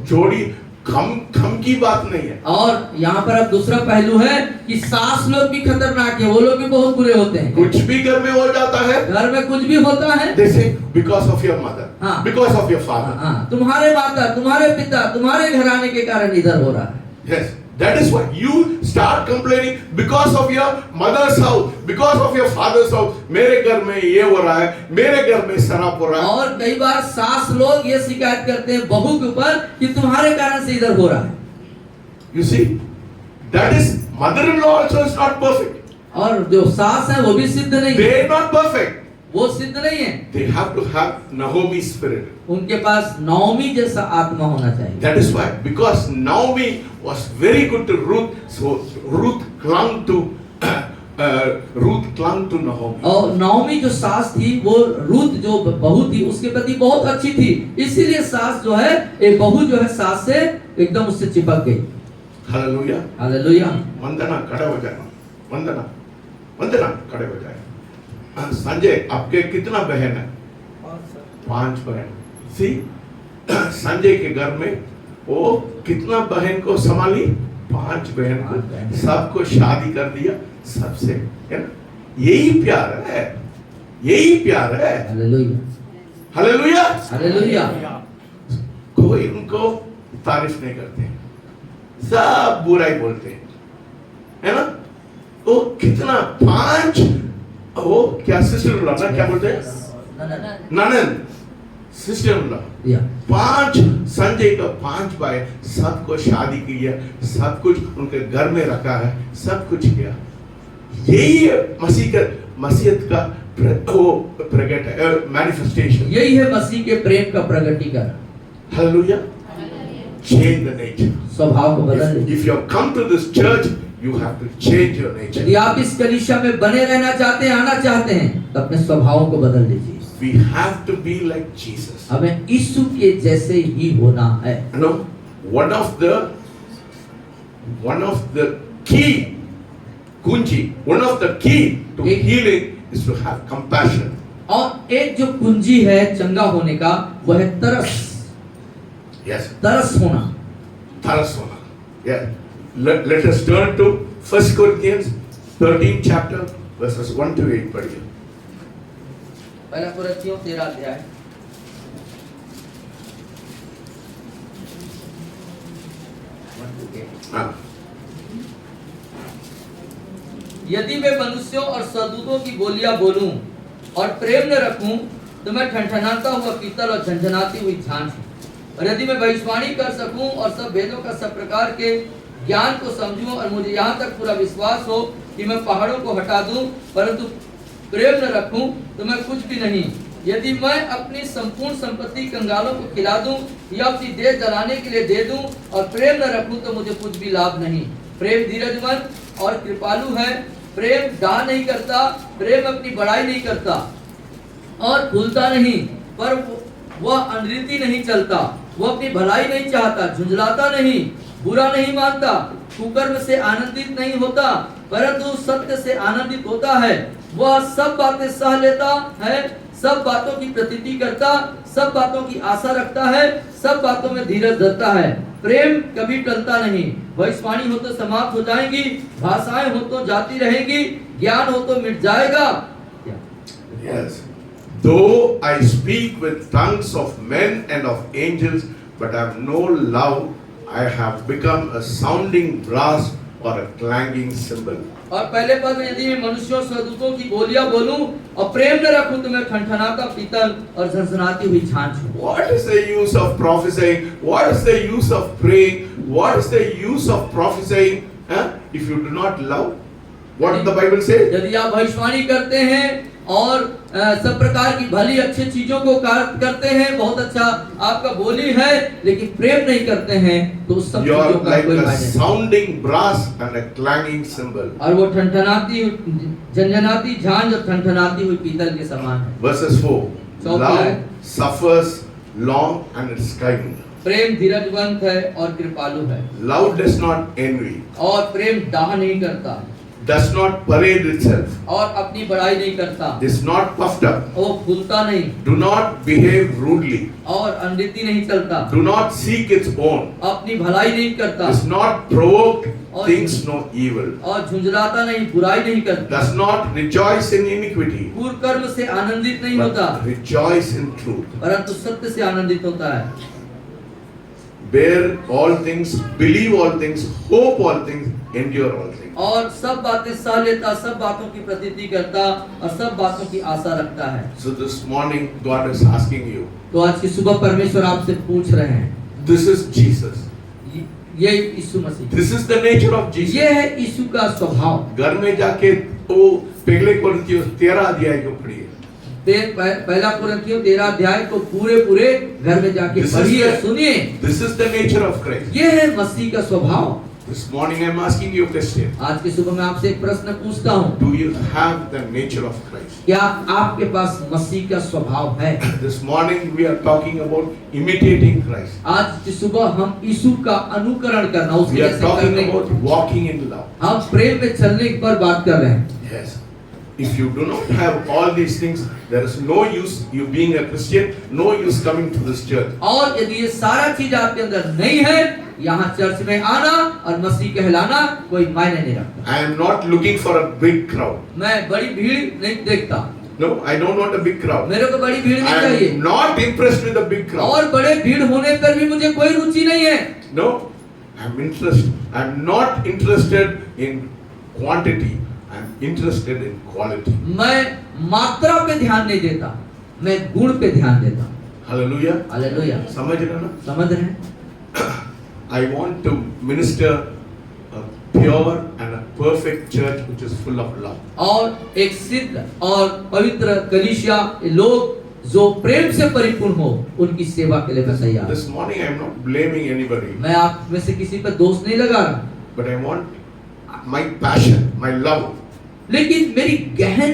छोड़ी कम की बात नहीं है। और यहाँ पर अब दूसरा पहलू है कि सास लोग भी खतरनाक है, वो लोग भी बहुत बुरे होते हैं। कुछ भी घर में हो जाता है, घर में कुछ भी होता है, they say because of your mother, हाँ, because of your father. तुम्हारे माता, तुम्हारे पिता, तुम्हारे घराने के कारण इधर हो रहा है। Yes, that is why you start complaining because of your mother's house, because of your father's house. मेरे घर में ये हो रहा है, मेरे घर में शराब हो रहा है। और कई बार सास लोग ये शिकायत करते हैं बहू के ऊपर कि तुम्हारे कारण से इधर हो रहा है। You see, that is mother-in-law also is not perfect. और जो सास है वो भी सिद्ध नहीं They है, are not perfect. वो सिद्ध नहीं है। They have to have Naomi spirit. उनके पास नौमी जैसा आत्मा होना चाहिए। That is why, because Naomi was very good to Ruth, so Ruth clung to Naomi. और नौमी जो सास थी वो रूत जो बहू थी उसके प्रति बहुत अच्छी थी, इसीलिए सास जो है एक बहू जो है सास से एकदम उससे चिपक गई। Hallelujah. हालेलुया। वंदना खड़े हो जाए, वंदना वंदना खड़े हो जाए। संजय, आपके कितना बहन है? 5 बहन। सी, संजय के घर में वो कितना बहन को संभाली? 5 बहन को, सबको शादी कर दिया, सबसे, है ना? यही प्यार है, यही प्यार है। Hallelujah hallelujah. हालेलुया। कोई उनको तारीफ नहीं करते, सब बुराई बोलते हैं, है ना? वो कितना 5, वो क्या सिस्टर ना क्या बोलते हैं? ननद, सिस्टर या 5 संजय का 5 भाई, सबको शादी किया, सब कुछ उनके घर में रखा है, सब कुछ किया। यही है मसीहत का प्रकट है, मैनिफेस्टेशन। यही है मसीह के प्रेम का प्रकटीकरण। हालेलुया। Change the nature. स्वभाव को बदल लीजिए। If you have come to this church, you have to change your nature. यदि आप इस कलीसिया में बने रहना चाहते हैं, आना चाहते हैं, तो अपने स्वभावों को बदल लीजिए। We have to be like Jesus. हमें यीशु के जैसे ही होना है। You know, one of the key, kunji, one of the key to healing is to have compassion. और एक जो कुंजी है चंगा होने का, वह है तरस। Yes. तरस होना। तरस होना। Yeah. Let us turn to 1 Corinthians 13 chapter verses 1 to 8 पढ़िए। पहला कुरिन्थियों 13 अध्याय। हाँ। यदि मैं मनुष्यों और सदूतों की बोलियां बोलूं और प्रेम न रखूं, तो मैं ठनठनाता हुआ पीतल और झंझनाती हुई झांझ हूं। और यदि मैं भविष्यवाणी कर सकूं और सब वेदों का सब प्रकार के ज्ञान को समझूं और मुझे यहाँ तक पूरा विश्वास हो कि मैं पहाड़ों को हटा दूं, परंतु प्रेम न रखूं, तो मैं कुछ भी नहीं। यदि मैं अपनी संपूर्ण संपत्ति कंगालों को खिला दूं या अपनी देह जलाने के लिए दे दूं और प्रेम न रखूं, तो मुझे कुछ भी लाभ नहीं। प्रेम धीरजवान और कृपालु है, प्रेम डाह नहीं करता, प्रेम अपनी बड़ाई नहीं करता और भूलता नहीं, पर वह अनरीति नहीं चलता, वह अपनी भलाई नहीं चाहता, झुंझलाता नहीं, बुरा नहीं मानता, कुकर्म से आनंदित नहीं होता, परंतु सत्य से आनंदित होता है। वह सब बातें सह लेता है, सब बातों की प्रतीति करता, सब बातों की आशा रखता है, सब बातों में धीरज धरता है। प्रेम कभी टलता नहीं। भविष्यवाणी हो तो समाप्त हो जाएगी, भाषाएं हो तो जाती रहेगी, ज्ञान हो तो मिट जाएगा। Yes. Though I speak with tongues of men and of angels, but I have no love, I have become a sounding brass or a clanging cymbal. और पहले पद में यदि मैं मनुष्यों स्वदूतों की बोलियां बोलूं और प्रेम न रखूं, तो मैं ठनठनाता पीतल और झनझनाती हुई झांझ हूं। What is the use of prophesying? What is the use of praying? What is the use of prophesying? If you do not love, what does the Bible say? यदि आप भविष्यवाणी करते हैं और सब प्रकार की भली अच्छी चीजों को करते हैं, बहुत अच्छा आपका बोली है, लेकिन प्रेम नहीं करते हैं, तो सब You are चीजों का like कोई a फायदा नहीं। sounding brass and a clanging cymbal. और वो ठनठनाती झंझनाती झांझ और ठनठनाती हुई पीतल के समान है। Verses 4. चौथा Love है। suffers long and is kind. प्रेम धीरजवंत है और कृपालु है। Love does not envy, और प्रेम डाह नहीं करता does not parade itself, और अपनी बड़ाई नहीं करता, is not puffed up, वो फूलता नहीं do not behave rudely, और अनरीति नहीं चलता, do not seek its own, अपनी भलाई नहीं करता, is not provoked, और thinks no evil, और झुंझलाता नहीं, बुराई नहीं करता, does not rejoice in iniquity, कुकर्म से आनंदित नहीं होता, but rejoice in truth. परंतु सत्य से आनंदित होता है। Bear all things, believe all things, hope all things, endure all things. और सब बातें सह लेता, सब बातों की प्रतीति करता और सब बातों की आशा रखता है। So this morning God is asking you, तो आज की सुबह परमेश्वर आपसे पूछ रहे हैं, this is Jesus. ये यीशु मसीह, This is the nature of Jesus. ये है यीशु का स्वभाव। घर में जाके वो पहले कोरिन्थियों 13 अध्याय को पढ़िए। पहला कुरिन्थियों 13 अध्याय को पूरे घर में जाके पढ़िए, सुनिए। This is the nature of Christ. ये है मसीह का स्वभाव। This morning I am asking you a question. आज की सुबह मैं आपसे एक प्रश्न पूछता हूँ, Do you have the nature of Christ? क्या आपके पास मसीह का स्वभाव है? This morning we are talking about imitating Christ. आज की सुबह हम यीशु का अनुकरण करना, उसके We are जैसे talking करने, about walking in love. हम प्रेम में चलने पर बात कर रहे हैं। Yes. If you do not have all these things, there is no use you being a Christian, no use coming to this church. और यदि ये सारा चीज आपके अंदर नहीं है, यहाँ चर्च में आना और मसीह कहलाना कोई मायने नहीं रखता। I am not looking for a big crowd. मैं बड़ी भीड़ नहीं देखता। No, I don't want a big crowd. मेरे को बड़ी भीड़ नहीं I चाहिए, am not impressed with a big crowd. और बड़े भीड़ होने पर भी मुझे कोई रुचि नहीं है। No, I'm not interested in quantity. I'm interested in quality. मैं मात्रा पे ध्यान नहीं देता, मैं गुण पे ध्यान देता। Hallelujah. हालेलुया। समझ रहे ना? समझ रहे हैं? I want to minister a pure and a perfect church which is full of love. और एक सिद्ध और पवित्र कलीसिया, लोग जो प्रेम से परिपूर्ण हो, उनकी सेवा के लिए मैं तैयार हूं। This morning I am not blaming anybody, मैं आप में से किसी पर दोष नहीं लगा रहा, but I want my passion, my love. लेकिन मेरी गहन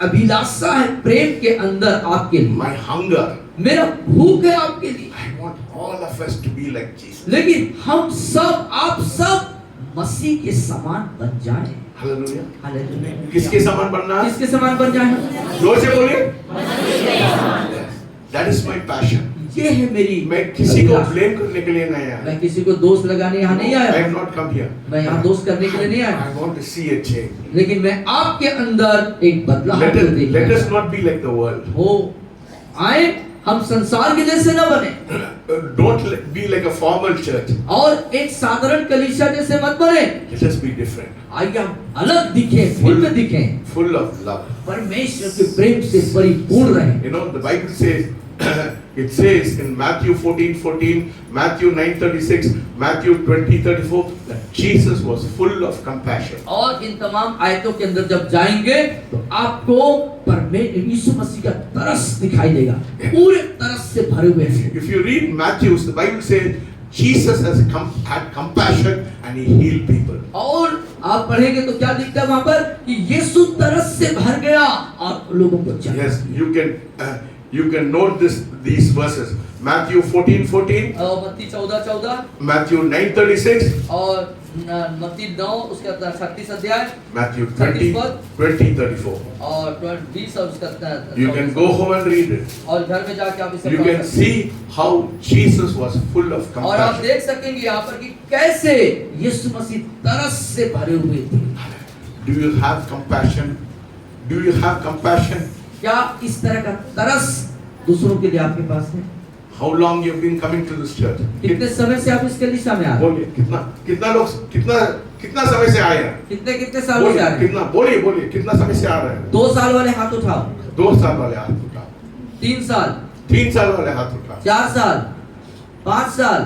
अभिलाषा है प्रेम के अंदर आपके लिए, My hunger. मेरा भूख है आपके लिए। I want all of us to be like Jesus. लेकिन हम सब, आप सब मसीह के समान बन जाएं। Hallelujah. हालेलुया। किसके समान बनना है? किसके समान बन जाएं? जोर से बोलिए। Yes. That is my passion. ये है मेरी। मैं किसी को blame करने के लिए नहीं आया। मैं किसी को दोष लगाने यहाँ नहीं I आया, have not come here. मैं यहाँ दोष करने के लिए नहीं आया, I want to see a change. लेकिन मैं आपके अंदर एक बदलाव Let को us देखना not be like the world. हो आए, हम संसार के जैसे न बने, Don't be like a formal church. और एक साधारण कलीसिया जैसे मत बने। Let us be different. आइए हम अलग दिखे, भिन्न दिखे, Full of love. परमेश्वर के प्रेम से परिपूर्ण रहे। You know, the Bible says, it says in Matthew 14:14, Matthew 9:36, Matthew 20:34, that Jesus was full of compassion. और इन तमाम आयतों के अंदर जब जाएंगे तो आपको परमेश्वर यीशु मसीह का तरस दिखाई देगा, पूरे तरस से भरे हुए हैं। If you read Matthew, the Bible says Jesus had compassion and he healed people. और आप पढ़ेंगे तो क्या दिखता है वहां पर कि यीशु तरस से भर गया और लोगों को चला। Yes, you can note these verses. Matthew 14:14, और मत्ती 14:14 Matthew 9:36, और मत्ती 9 उसका 36 अध्याय, Matthew 20:34. और 20 और उसका You can go home and read it. और घर में जाके आप इसे You पढ़ can सकते हैं। see how Jesus was full of और आप compassion. देख सकेंगे यहाँ पर कि कैसे यीशु मसीह तरस से भरे हुए थे। Do you have compassion? Do you have compassion? क्या इस तरह का तरस दूसरों के लिए आपके पास है? How long you have been coming to this church? कितने समय से आप इस कलीसिया में आ रहे हैं? बोलिए कितना समय से आए हैं? कितने सालों से आ रहे हैं? बोलिए कितना समय से आ रहे हैं? 2 साल वाले हाथ उठाओ। 2 साल वाले हाथ उठाओ। 3 साल, 3 साल वाले हाथ उठाओ। 4 साल, 5 साल,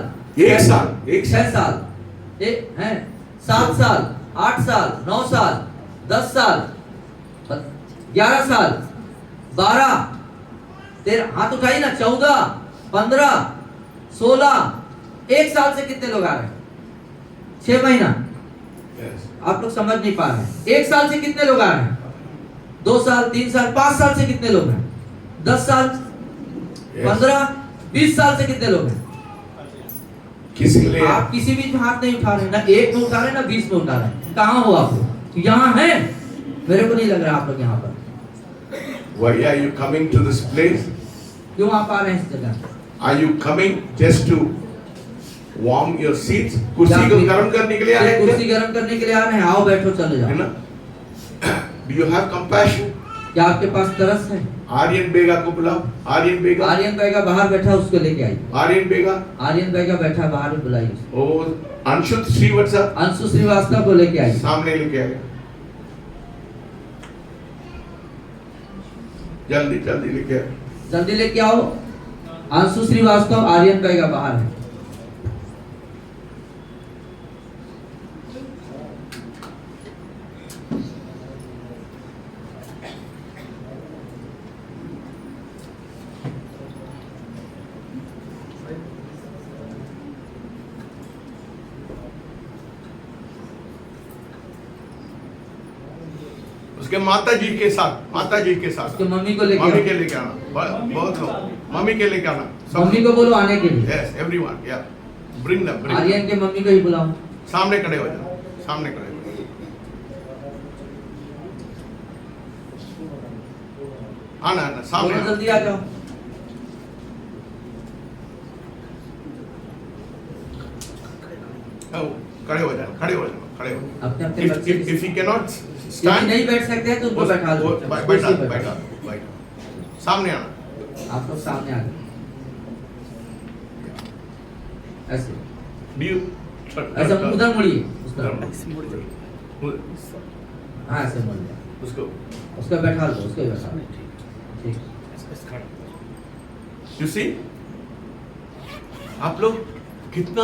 1 साल, 6 साल, 7 साल, 8 साल, 9 साल, 10 साल, 11 साल, 12, 13, हाथ उठाइए ना, 14, 15, 16, 1 साल से कितने लोग आ रहे हैं? 6 महीना। Yes. आप लोग समझ नहीं पा रहे हैं। 1 साल से कितने लोग आ रहे हैं? 2 साल, 3 साल, 5 साल से कितने लोग हैं? 10 साल, 15, 20 साल से कितने लोग हैं? किसके लिए? आप किसी भी हाथ नहीं उठा रहे, ना 1 में उठा रहे, ना 20 में उठा रहे। कहाँ हो आप लोग? यहाँ है? मेरे को नहीं लग रहा आप लोग यहाँ पर। Why are you coming to this place? क्यों आप आ रहे हैं इस जगह? Are you coming just to warm your seats? कुर्सी को गर्म करने के लिए आए हैं? कुर्सी गर्म करने के लिए आ रहे हैं? आओ बैठो, चले है जाओ। ना? Do you have compassion? क्या आपके पास तरस है? आर्यन बेगा को बुलाओ। आर्यन बेगा। आर्यन बैगा बाहर बैठा, उसको लेके आइए। आर्यन बेगा। आर्यन बैगा बैठा बाहर, बुलाइए। और अंशुत श्रीवास्तव। अंशु श्रीवास्तव को लेके आइए। सामने लेके आए। जल्दी लेके आए। जल्दी लेके आओ। अंशु श्रीवास्तव, आर्यन बैगा बाहर है। उसके माता जी के साथ उसके मम्मी को लेके मम्मी आओ। के लेके आना, बहुत लोग मम्मी के लेके आना, मम्मी को बोलो आने के लिए। यस एवरीवन, या ब्रिंग देम, आर्यन के मम्मी को ही बुलाओ। सामने खड़े हो जाओ, सामने खड़े हो जाओ, आना आना सामने बोलो आना। जल्दी आ जाओ। खड़े हो जाना, खड़े हो जाना, खड़े हो जाना। अपने अपने बच्चे If he cannot यदि stand, नहीं बैठ सकते हैं तो उनको बैठा दो। बैठा कुर्सी पर। बैठा बैठा, सामने आना। आप लोग सामने आ जाओ। ऐसे ऐसा उधर मुड़िए उस तरफ। हाँ ऐसे मुड़ जाओ। उसको उसको बैठा दो, उसको बैठा दो। ठीक। यू सी, आप लोग कितना,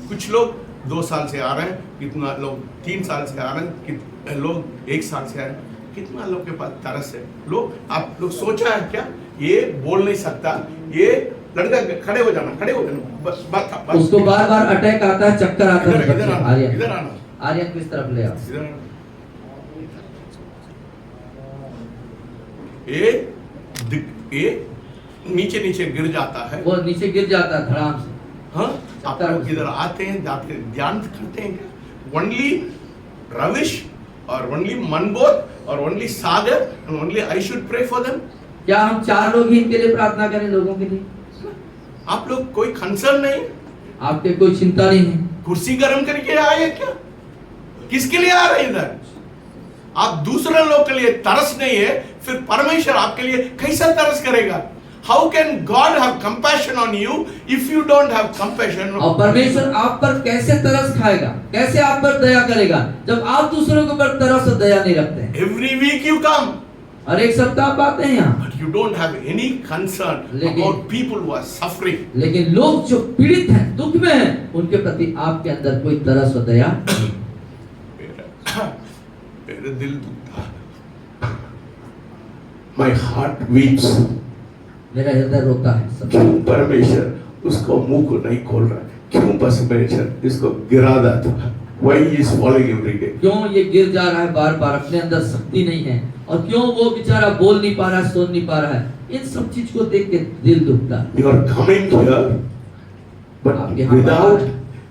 कुछ लोग 2 साल से आ रहे हैं, कितना लोग 3 साल से आ रहे हैं, कितने लोग 1 साल से आ रहे हैं, कितना लोग के पास तरस है। लोग, आप लोग सोचा है क्या ये बोल नहीं सकता, ये लड़का, खड़े हो जाना, खड़े हो जाना, बस बात उसको बार बार अटैक आता है, चक्कर आता है। इधर आना, आर्यन इधर आना, आर्यन को इस तरफ ले आओ। इधर आना। ये नीचे नीचे गिर जाता है, वो नीचे गिर जाता है धड़ाम से। हाँ, आप लोग इधर आते हैं, जाते ध्यान करते हैं क्या? ओनली रविश और ओनली मनबोध और ओनली सागर और only I should pray for them. क्या हम 4 लोग ही इनके लिए प्रार्थना करें, लोगों के लिए? आप लोग कोई कंसर्न नहीं, आपके कोई चिंता नहीं है? कुर्सी गर्म करके आए क्या? किसके लिए आ रहे हैं इधर? आप दूसरे लोग के लिए तरस नहीं है, फिर परमेश्वर आपके लिए कैसा तरस करेगा? How can God have compassion on you if you don't have compassion? और परमेश्वर आप पर कैसे तरस खाएगा, कैसे आप पर दया करेगा जब आप दूसरों के ऊपर तरस और दया नहीं रखते हैं? Every week you come, और एक सप्ताह आप आते हैं यहाँ, but you don't have any concern लेकिन- about people who are suffering. लेकिन लोग जो पीड़ित हैं, दुख में हैं, उनके प्रति आपके अंदर कोई तरस और दया नहीं। मेरा दिल दुखता है। My heart weeps. मेरा हृदय रोता है सब। क्यों परमेश्वर उसको मुंह को नहीं खोल रहा? क्यों परमेश्वर इसको गिरा देता है? Why he is falling every day? क्यों ये गिर जा रहा है बार बार, अपने अंदर शक्ति नहीं है, और क्यों वो बेचारा बोल नहीं पा रहा है, सुन नहीं पा रहा है? इन सब चीज को देख के दिल दुखता है। You are coming here, but आप यहाँ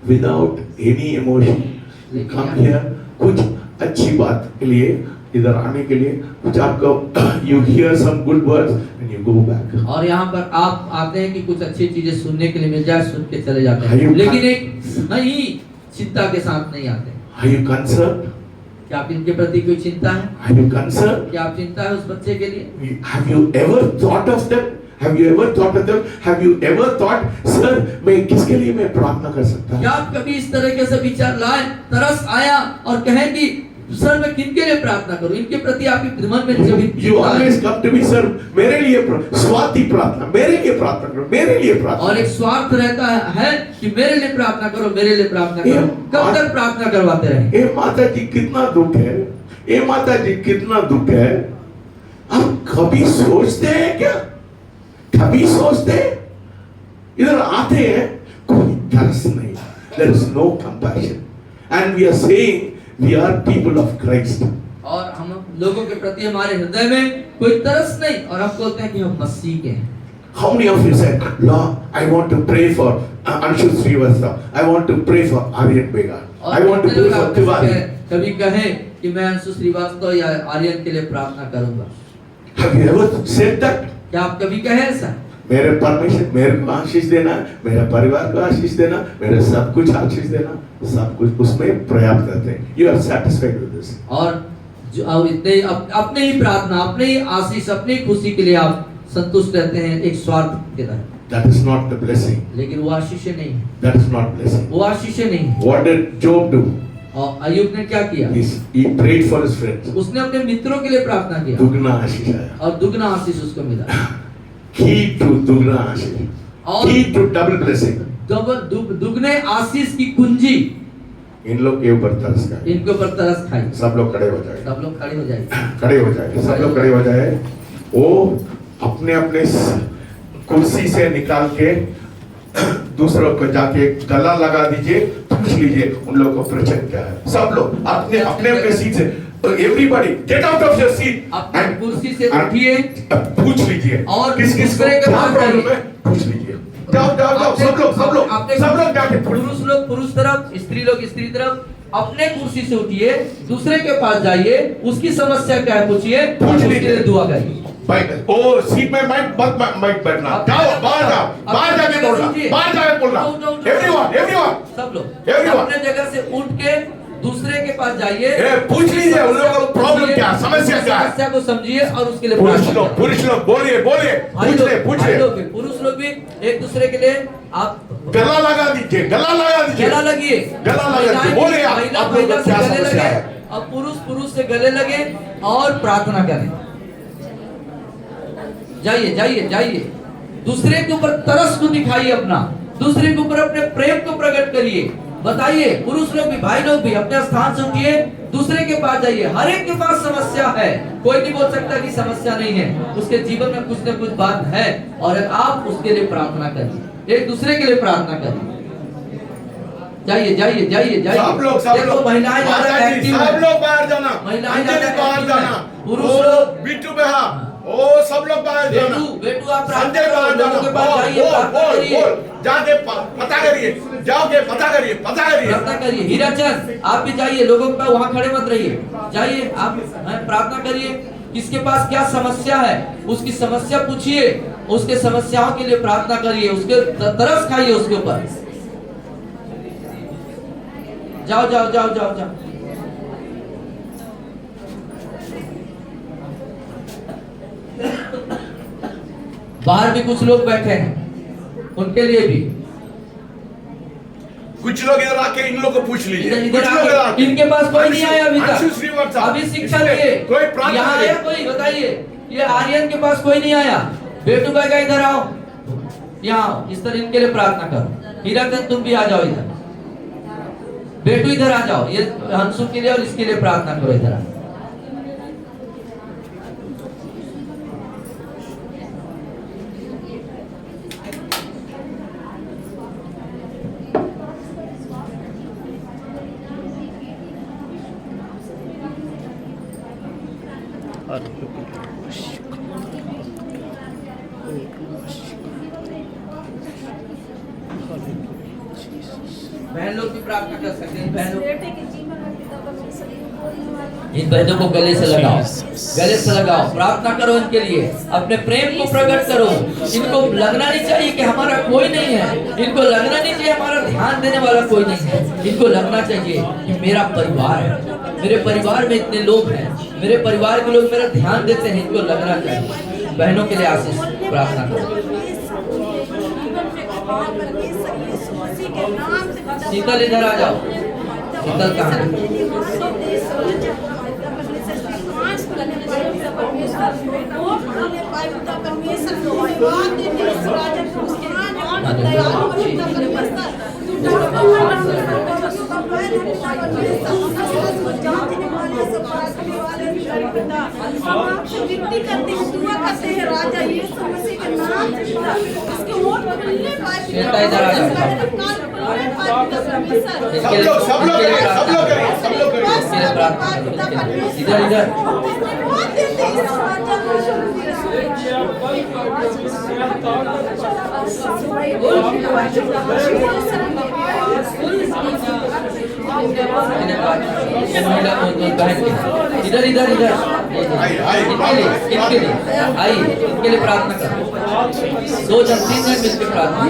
without any emotion. You come here कुछ अच्छी बात के लिए, इधर आने के लिए, कुछ आपको you hear some good words and you go back. और यहाँ पर आप आते हैं कि कुछ अच्छी चीजें सुनने के लिए मिल जाए, सुन के चले जाते Are हैं, you लेकिन एक सही चिंता के साथ नहीं आते। Are you concerned? क्या आप इनके प्रति कोई चिंता है? Are you concerned? क्या आप चिंता है उस बच्चे के लिए? Have you ever thought of them? Have you ever thought of them? Have you ever thought, sir, मैं किसके लिए मैं प्रार्थना कर सकता क्या हूँ? आप कभी इस तरीके से विचार लाए, तरस आया और कहें कि सर मैं किनके लिए प्रार्थना करूं? इनके प्रति आपके मन में जब You always come to me, sir, मेरे लिए स्वाति प्रार्थना, मेरे लिए प्रार्थना करो, मेरे लिए प्रार्थना। और एक स्वार्थ रहता है कि मेरे लिए प्रार्थना करो, मेरे लिए प्रार्थना करो। कब तक प्रार्थना करवाते रहे? ए माता जी कितना दुख है, ए माता जी कितना दुख है। आप कभी सोचते हैं क्या? कभी सोचते हैं? इधर आते हैं, कोई तरस नहीं, there is no compassion, and we are saying we are people of Christ. और हम लोगों के प्रति हमारे हृदय में कोई तरस नहीं, और हम बोलते हैं कि हम मसीह के हैं। How many of you said, Lord, I want to pray for Anshu Srivastava, I want to pray for Aryan Bega, I और want to कितने pray लोग for आपके Tiwari. कभी कहे कि मैं अंशु श्रीवास्तव या आर्यन के लिए प्रार्थना करूंगा? Have you ever said that? क्या आप कभी कहे ऐसा? मेरे परमेश्वर मेरे को आशीष देना, मेरे परिवार को आशीष देना, मेरे सब कुछ आशीष देना, सब कुछ उसमें पर्याप्त रहते हैं। You are satisfied with this. और जो अब इतने अपने ही प्रार्थना, अपने ही आशीष, अपनी खुशी के लिए आप संतुष्ट रहते हैं एक स्वार्थ के तहत। That is not the blessing. लेकिन वो आशीष नहीं है, That is not blessing. वो आशीष नहीं है। What did Job do? और अय्यूब ने क्या किया? He prayed for his friends. उसने अपने मित्रों के लिए प्रार्थना किया दुगना आशीष आया। और दुगना आशीष उसको मिला। Key to दुगना आशीष. और Key to double blessing. दुगने आशीष की कुंजी इन लोग के ऊपर तरस खाए। इनके ऊपर तरस खाई। सब लोग खड़े हो जाए। सब लोग खड़े हो जाए। खड़े हो जाए। सब लोग खड़े हो जाए। वो अपने अपने कुर्सी से निकाल के दूसरों को जाके गला लगा दीजिए, पूछ लीजिए उन लोगों को प्रचन क्या है। सब लोग अपने अपने सीट से Everybody, get out of your seat अपनी and कुर्सी से उठिए पूछ लीजिए और किस किस को दूसरे के क्या पास प्रॉब्लम जाइए। है, पूछ लीजिए। जाओ जाओ जाओ, सब लोग सब लोग जाके पूछ। पुरुष लोग पुरुष तरफ, स्त्री लोग स्त्री तरफ, अपने कुर्सी से उठिए, दूसरे के पास जाइए, उसकी समस्या क्या है पूछिए, पूछ उसके लीजिए। लिए दुआ करिए। ओ सीट में मत बैठना, जाओ बाहर जाओ, बाहर जाके बोलना, बाहर जाके बोलना। एवरीवन सब लोग Everyone. अपने जगह से उठ के दूसरे के पास जाइए, पूछ लीजिए उन लोगों को प्रॉब्लम क्या, समस्या क्या है। समस्या को समझिए और उसके लिए पुरुष लोग बोलिए भाई पूछ ले। लोग भी, पुरुष लोग भी एक दूसरे के लिए आप गला लगा दीजिए, गला लगिए, गला लगा दीजिए, बोलिए आप लोगों को क्या समस्या है। अब पुरुष से गले लगे और प्रार्थना करें। जाइए दूसरे के ऊपर तरस को दिखाइए, अपना दूसरे के ऊपर अपने प्रेम को प्रकट करिए। बताइए, पुरुष लोग भी भाई लोग भी अपने स्थान से उठिए, दूसरे के पास जाइए। हर एक के पास समस्या है, कोई नहीं बोल सकता कि समस्या नहीं है। उसके जीवन में कुछ न कुछ बात है और आप उसके लिए प्रार्थना करिए, एक दूसरे के लिए प्रार्थना करिए। जाइए सब लोग महिलाएं ज्यादा एक्टिव हैं। सब लोग बाहर जाना, महिलाएं अंजलि ज्यादा बाहर एक्टिव जाना, हैं। पुरुष लोग बिट्टू बेहा, ओ सब लोग बाहर जाना, बेटू आप संजय बाहर लोगों के पास जाइए, प्रार्थना करिए, जाके पता करिए, जाओगे पता करिए प्रार्थना करिए। हीराचंद आप भी जाइए, लोगों के पास वहां खड़े मत रहिए, जाइए आप प्रार्थना करिए। किसके पास क्या समस्या है उसकी समस्या पूछिए, उसके समस्याओं के लिए प्रार्थना करिए, उसके तरस खाइए उसके ऊपर। जाओ। बाहर भी कुछ लोग बैठे हैं, उनके लिए भी कुछ लोग इधर आके इन लोग को पूछ लीजिए। इधर आके, इनके पास कोई नहीं आया अभी तक, अभी शिक्षा लिए यहाँ आया कोई, बताइए। ये आर्यन के पास कोई नहीं आया। बेटू भाई का इधर आओ, यहाँ इस तरह इनके लिए प्रार्थना करो। हीराचंद तुम भी आ जाओ इधर, बेटू इधर आ जाओ, ये हंसू के लिए और इसके लिए प्रार्थना करो। इधर आओ। बहन लोग भी प्रार्थना कर सकते हैं। बहनों, इन बहनों को गले से लगाओ, प्रार्थना करो इनके लिए, अपने प्रेम को प्रकट करो। इनको लगना नहीं चाहिए कि हमारा कोई नहीं है, इनको लगना नहीं चाहिए हमारा ध्यान देने वाला कोई नहीं है। इनको लगना चाहिए कि मेरा परिवार है, मेरे परिवार में इतने लोग हैं, मेरे परिवार के लोग मेरा ध्यान देते हैं। इनको लगना चाहिए। बहनों के लिए आशीष प्रार्थना करो। शीतल इधर आ जाओ। शीतल कहाँ है? विनती करते हैं, दुआ करते हैं राजा यीशु मसीह के नाम से इसके होंठ खुलने पाए। इधर आ जाओ। सब लोग इधर इधर इनके लिए प्रार्थना करो। 2 जन 3 जन मिलकर प्रार्थना।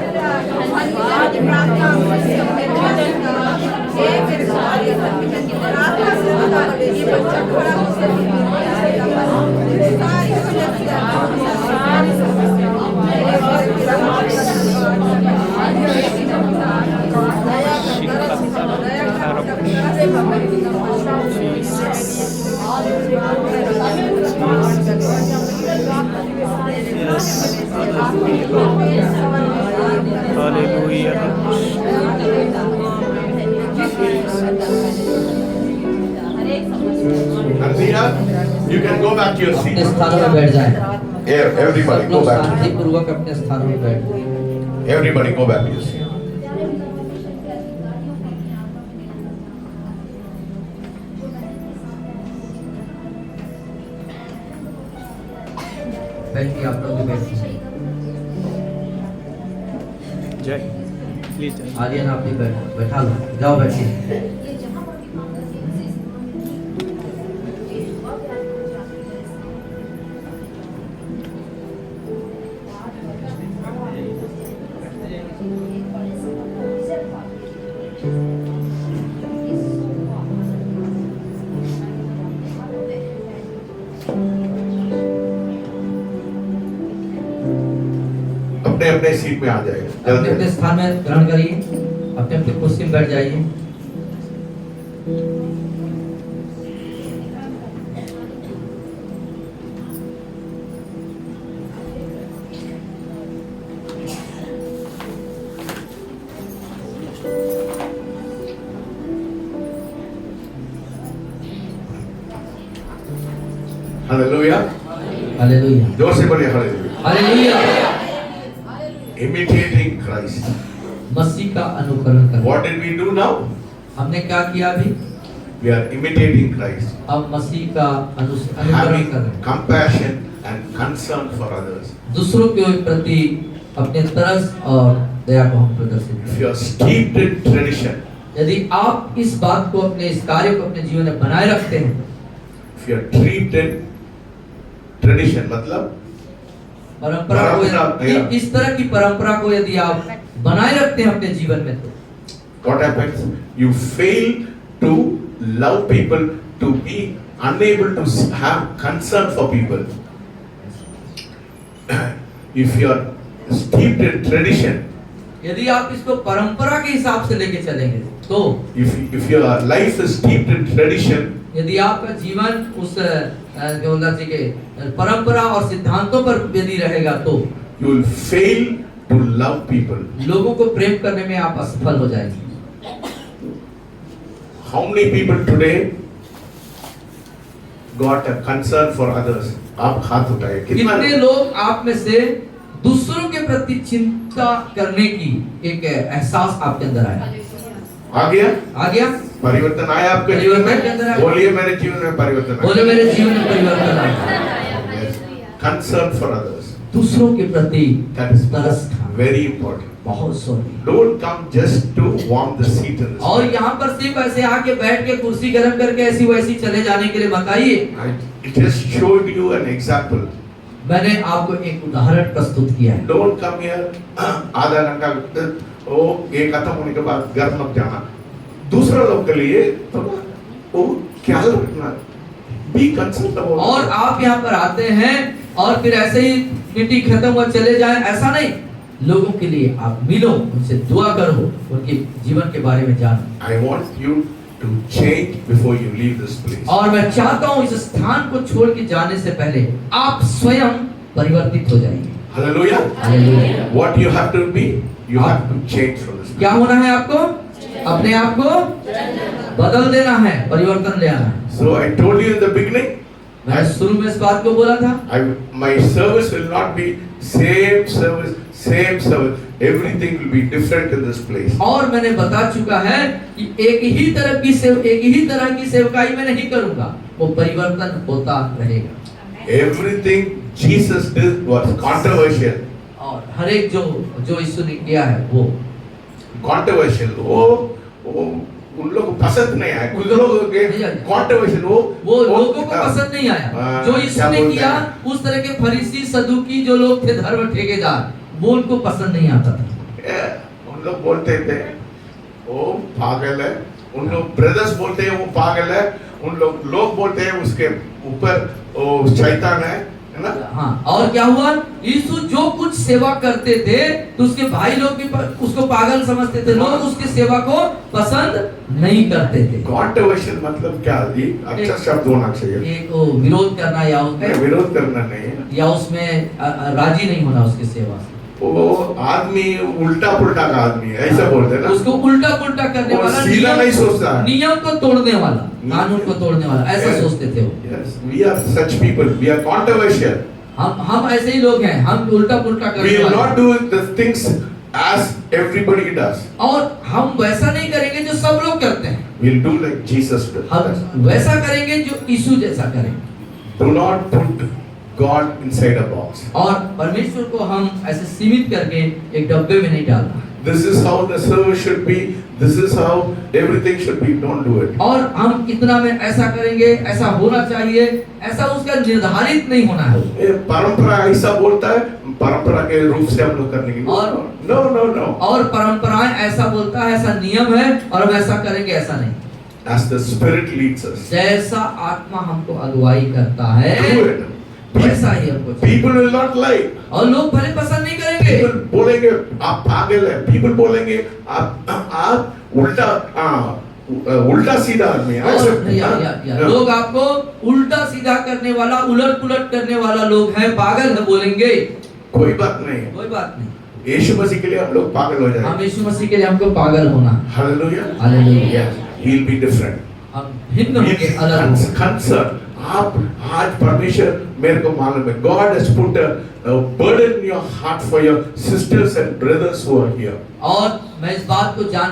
आज प्रार्थना Andrea, you can go back to your अपने seat. स्थानों में बैठ जाएं। Everybody सब go लोग back. शांति पूर्वक अपने स्थानों में बैठ जाएं। Everybody go back to your seat. बैठिए, आप लोग भी बैठिए। जय प्लीज आर्यन आप भी बैठा लो, जाओ बैठिए। अपने अपने सीट में आ जाएगा अपने जल्दी। अपने स्थान में ग्रहण करिए, अपने अपने कुर्सी में बैठ जाइए। हालेलुया। हालेलुया, जोर से बोलिए हालेलुया। हालेलुया। Imitating Christ. मसीह का अनुकरण करें। What did we do now? हमने क्या किया अभी? We are imitating Christ. अब मसीह का अनुकरण Having करें। compassion and concern for others. दूसरों के प्रति अपने तरस और दया को हम प्रदर्शित If करें। you are steeped in tradition, यदि आप इस बात को अपने इस कार्य को अपने जीवन में बनाए रखते हैं, if you are steeped in tradition, मतलब परंपरा को परंपरा, इस तरह की परंपरा को यदि आप बनाए रखते हैं अपने जीवन में, तो what happens? You fail to love people, to be unable to have concern for people. If you are steeped in tradition, यदि आप इसको परंपरा के हिसाब से लेके चलेंगे, तो if your life is steeped in tradition, यदि आपका जीवन उस जी के परंपरा और सिद्धांतों पर यदि रहेगा, तो you will fail to love people. लोगों को प्रेम करने में आप असफल हो जाएंगे। How many people today got a concern for others? आप हाथ उठाए। कितने लोग आप में से दूसरों के प्रति चिंता करने की एक एहसास आपके अंदर आया? आ गया? आ गया? परिवर्तन आया आपके जीवन परिवर्तन के अंदर में? आया। बोलिए मेरे जीवन में परिवर्तन आया। बोले मेरे जीवन में परिवर्तन आया। Concern for others. दूसरों के प्रति That is तरस था, very important. बहुत जरूरी। Don't come just to warm the seat in this. और यहाँ पर सिर्फ ऐसे आके बैठ के कुर्सी गर्म करके ऐसी वैसी चले जाने के लिए बताइए। I just showed you an example. मैंने आपको एक उदाहरण प्रस्तुत किया है। Don't come here आधा घंटा ओ ये खत्म होने के बाद घर मत जाना। दूसरा लोग के लिए तो वो क्या रखना? Be concerned about. और आप यहाँ पर आते हैं और फिर ऐसे ही मीटिंग खत्म हुआ चले जाएं, ऐसा नहीं। लोगों के लिए आप मिलो, उनसे दुआ करो, उनके जीवन के बारे में जानो। I want you to change before you leave this place. और मैं चाहता हूँ इस स्थान को छोड़ के जाने से पहले आप स्वयं परिवर्तित हो जाइए। Hallelujah. Hallelujah. What you have to be? You have to change from this. क्या होना है आपको? अपने आप को बदल देना है, परिवर्तन ले आना है। So I told you in the beginning. मैंने शुरू में इस बात को बोला था। My service will not be same service. Everything will be different in this place. और मैंने बता चुका है कि एक ही तरह की सेवकाई मैं नहीं करूंगा, वो परिवर्तन होता रहेगा। Everything Jesus did was controversial. और हर एक जो यीशु ने किया है वो Controversial. वो उन लोगों को पसंद नहीं आया। कुछ लोगों के controversial वो लोगों को पसंद नहीं आया। जो यीशु ने किया, उस तरह के फरीसी सदूकी जो लोग थे, धर्म ठेकेदार, वो उनको पसंद नहीं आता था। उन लोग बोलते थे वो पागल है, उन लोग ब्रदर्स बोलते हैं वो पागल है, उन लोग बोलते हैं उसके ऊपर वो शैतान है, है ना? हाँ, और क्या हुआ? यीशु जो कुछ सेवा करते थे तो उसके भाई लोग भी उसको पागल समझते थे, लोग उसकी सेवा को पसंद नहीं करते थे। कॉन्ट्रोवर्शियल मतलब क्या? ये अच्छा शब्द होना चाहिए। एक वो विरोध करना या उसमें विरोध करना नहीं है, या उसमें राजी नहीं होना उसकी सेवा से। वो आदमी उल्टा पुल्टा का आदमी है, ऐसा बोलते हैं ना। उसको उल्टा पुल्टा करने वो वाला, सीधा नहीं सोचता है। नियम को तोड़ने वाला, कानून को तोड़ने वाला, ऐसा Yes. सोचते थे वो। Yes, we are such people. We are controversial. हम ऐसे ही लोग हैं, हम उल्टा पुल्टा We करने will वाले not do the things as everybody does. और हम वैसा नहीं करेंगे जो सब लोग करते हैं, We'll do like Jesus does. हम वैसा करेंगे जो यीशु जैसा करेंगे। Do not put God inside a box. और परमेश्वर को हम ऐसे सीमित करके एक डब्बे में नहीं डालना। This is how the service should be. This is how everything should be. Don't do it. और हम इतना में ऐसा करेंगे, ऐसा होना चाहिए, ऐसा उसका निर्धारित नहीं होना है। ये परंपरा ऐसा बोलता है, परंपरा के रूप से हम लोग करने की नो नो नो। और परंपराएं ऐसा बोलता है, ऐसा नियम है और हम ऐसा करेंगे, ऐसा नहीं। As the Spirit leads us, जैसा आत्मा हमको अगुवाई करता है do it. वैसा ही हमको चाहिए। People will not like. और लोग भले पसंद नहीं करेंगे, People बोलेंगे आप पागल है। People बोलेंगे आप उल्टा सीधा आदमी है। और लोग आपको उल्टा सीधा करने वाला, उलट पुलट करने वाला लोग हैं, पागल है बोलेंगे। कोई बात नहीं है। कोई बात नहीं, यीशु मसीह के लिए हम लोग पागल हो हम जाएंगे। यीशु मसीह के लिए हमको पागल होना है। Hallelujah. Hallelujah. Yes, he'll be different. हम भिन्न होके अलग होंगे। Concern. आप आज परमेश्वर मेरे को मालूम है, God has put a burden in your heart for your sisters and brothers who are here. और मैं इस बात को जान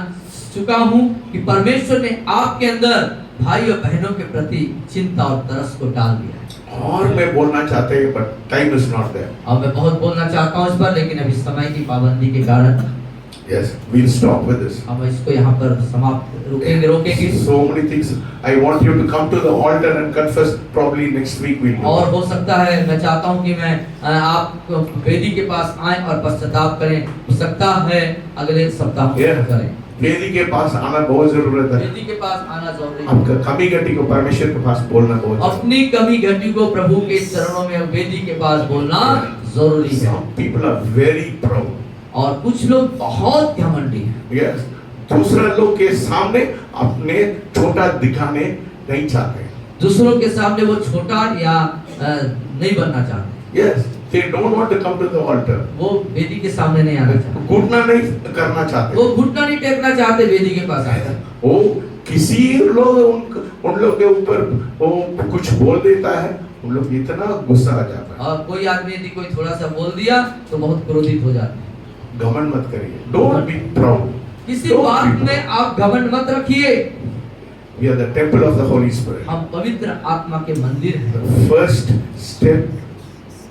चुका हूँ कि परमेश्वर ने आपके अंदर भाई और बहनों के प्रति चिंता और तरस को डाल दिया है। और मैं बोलना चाहते हैं, but time is not there. अब मैं बहुत बोलना चाहता हूँ इस पर, लेकिन अभी समय की पाबंदी के कारण Yes, we'll stop with this. हम इसको यहाँ पर समाप्त रोकेंगे। So many things. I want you to come to the altar and confess. Probably next week we'll do. और हो सकता है, मैं चाहता हूँ कि मैं आप वेदी के पास आएं और पश्चाताप करें। हो सकता है अगले सप्ताह Yeah. करें। वेदी के पास आना बहुत जरूरत है। वेदी के पास आना जरूरी है। आपका कमी घटी को परमेश्वर के पास बोलना बहुत जरूरी अपनी कमी घटी को प्रभु के चरणों में वेदी के पास बोलना जरूरी है। है। Some people are very proud. और कुछ लोग बहुत घमंडी हैं। Yes. दूसरा लोग के सामने अपने छोटा दिखाने नहीं चाहते। दूसरों के सामने वो छोटा या नहीं बनना चाहते। Yes. They don't want to come to the altar. वो वेदी के सामने नहीं आना चाहते। घुटना नहीं करना चाहते। वो घुटना नहीं टेकना चाहते वेदी के पास आकर। वो किसी लोग उन लोग के ऊपर वो कुछ बोल देता है, उन लोग इतना गुस्सा आ जाता है। और कोई आदमी यदि कोई थोड़ा सा बोल दिया तो बहुत क्रोधित हो जाते हैं। घमंड मत करिए। Don't be proud. किसी Don't बात be में आप घमंड मत रखिए। We are the temple of the Holy Spirit. हम पवित्र आत्मा के मंदिर हैं। The first step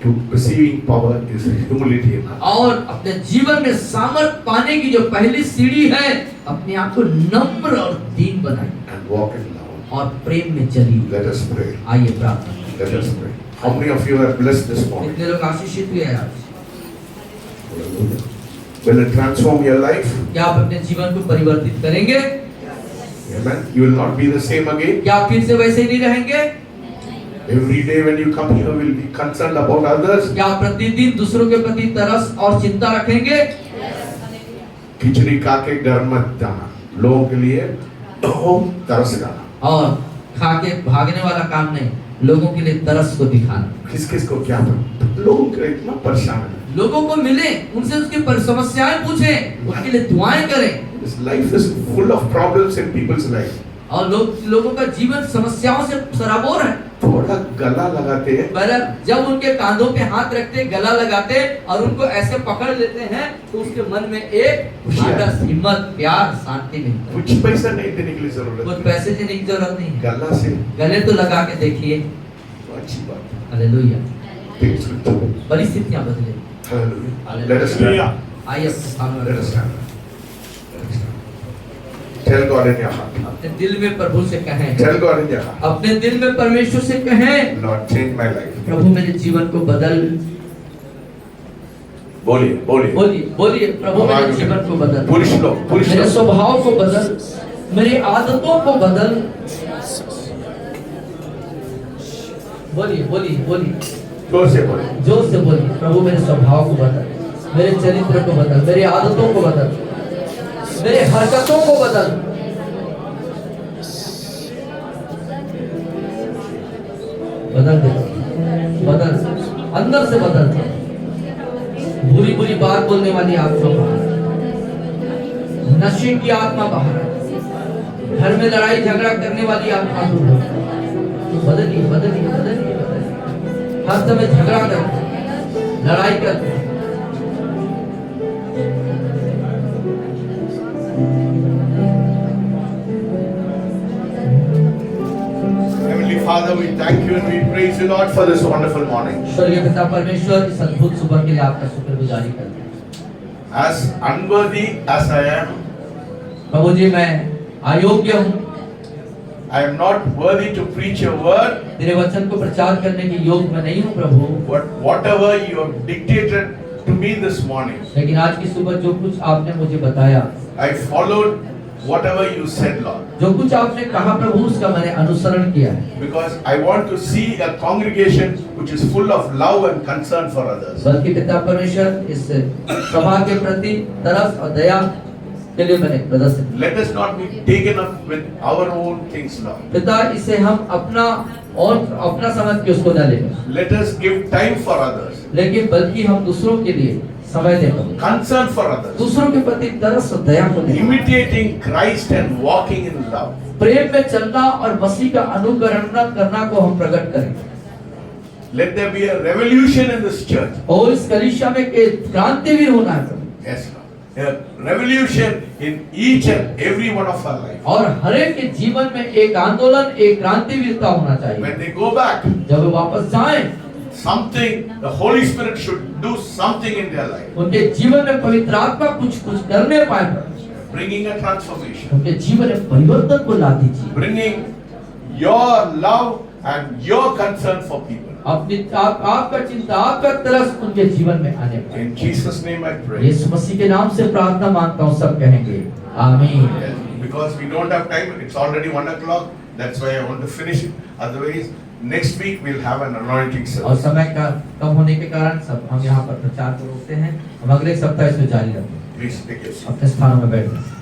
to receiving power is humility. और अपने जीवन में सामर्थ पाने की जो पहली सीढ़ी है, अपने आप को नम्र और दीन बनाइए And walk in love. और प्रेम में चलिए। Let us pray. आइए प्रार्थना करें। Let us pray. How many of you are blessed this morning? कितने लोग आशीषित हुए हैं आज? Will it transform your life? क्या आप अपने जीवन को परिवर्तित करेंगे? Amen. You will not be the same again. क्या आप फिर से वैसे ही नहीं रहेंगे? Every day when you come here, will be concerned about others. क्या आप प्रतिदिन दूसरों के प्रति तरस और चिंता रखेंगे? खिचड़ी खा के घर मत जाना, लोगों के लिए तरस खाना। और खा के भागने वाला काम नहीं, लोगों के लिए तरस को दिखाना। किस किस को क्या लोग इतना परेशान है। लोगों को मिले, उनसे उसकी समस्याएं पूछें, उनके लिए दुआएं करें। This life is full of problems in people's life. और लोगों का जीवन समस्याओं से सराबोर है। थोड़ा गला लगाते हैं। पर जब उनके कांधों पे हाथ रखते, गला लगाते और उनको ऐसे पकड़ लेते हैं तो उसके मन में एक आदर्श हिम्मत, प्यार, शांति मिलता है। कुछ पैसा नहीं देने के लिए जरूरत कुछ है। पैसे देने की जरूरत नहीं है। गला से गले तो लगा के देखिए। तो अच्छी बात है। हालेलुया। Things will change. परिस्थितियां बदले। Hallelujah. Let us stand. आइए अपने स्थान में Let us बैठो। stand. Let us stand. Tell God in your heart. अपने दिल में प्रभु से कहें। Tell God in your heart. अपने दिल में परमेश्वर से कहें, Lord, change my life. प्रभु मेरे जीवन को बदल। बोलिए बोलिए बोलिए बोलिए, प्रभु मेरे जीवन को बदल। पुरुष लोग मेरे स्वभाव को बदल, मेरी आदतों को बदल। बोलिए बोलिए बोलिए। जोर से बोलिए। जोर से बोलिए, प्रभु मेरे स्वभाव को बदल, मेरे चरित्र को बदल, मेरी आदतों को बदल, मेरे हरकतों को बदल। बदल दे, बदल, अंदर से बदल दे। बुरी बुरी बात बोलने वाली आत्मा बाहर, नशे की आत्मा बाहर, घर में लड़ाई झगड़ा करने वाली आत्मा दूर हो। बदलिए, बदलिए, बदलिए, बदलिए। हर समय झगड़ा कर, लड़ाई कर। Heavenly Father, we thank you and we praise you, Lord, for this wonderful morning. स्वर्गीय पिता परमेश्वर, इस अद्भुत सुबह के लिए आपका शुक्रगुजारी करते हैं। As unworthy as I am, प्रभु जी, मैं अयोग्य हूँ, I am not worthy to preach your word. तेरे वचन को प्रचार करने के योग्य मैं नहीं हूँ प्रभु। But whatever you have dictated to me this morning, लेकिन आज की सुबह जो कुछ आपने मुझे बताया, I followed whatever you said, Lord. जो कुछ आपने कहा प्रभु, उसका मैंने अनुसरण किया है। Because I want to see a congregation which is full of love and concern for others. बल्कि पिता परमेश्वर, इस सभा के प्रति तरस और दया के लिए मैंने प्रदर्शन किया। Let us not be taken up with our own things, Lord. पिता, इसे हम अपना समझ के उसको न लें, Let us give time for others, लेकिन बल्कि हम दूसरों के लिए समय दें प्रभु। concern for others, दूसरों के प्रति तरस और दया को दें, imitating Christ and walking in love. प्रेम में चलना और मसीह का अनुकरण करना को हम प्रकट करें। Let there be a revolution in this church. और इस कलीसिया में एक क्रांतिवीर होना है प्रभु। Yes, Lord. A revolution in each and every one of our lives. और हर एक के जीवन में एक आंदोलन, एक क्रांतिवीरता होना चाहिए। When they go back, जब वे वापस जाएं, something, the Holy Spirit should do something in their life, उनके जीवन में पवित्र आत्मा कुछ करने पाए प्रभु। bringing a transformation, उनके जीवन में परिवर्तन को ला दीजिए। bringing your love and your concern for people. आपका चिंता, आपका तरस उनके जीवन में आने पाए। In Jesus' name I pray. यीशु मसीह के नाम से प्रार्थना मांगता हूँ, सब कहेंगे आमीन। Yes, because we don't have time, it's already 1 o'clock. That's why I want to finish it. Otherwise, next week we'll have an anointing और service. समय का कम होने के कारण सब हम यहाँ पर प्रचार को रोकते हैं। हम अगले सप्ताह इसमें जारी रखेंगे। Please take your seat. अपने स्थानों में बैठें।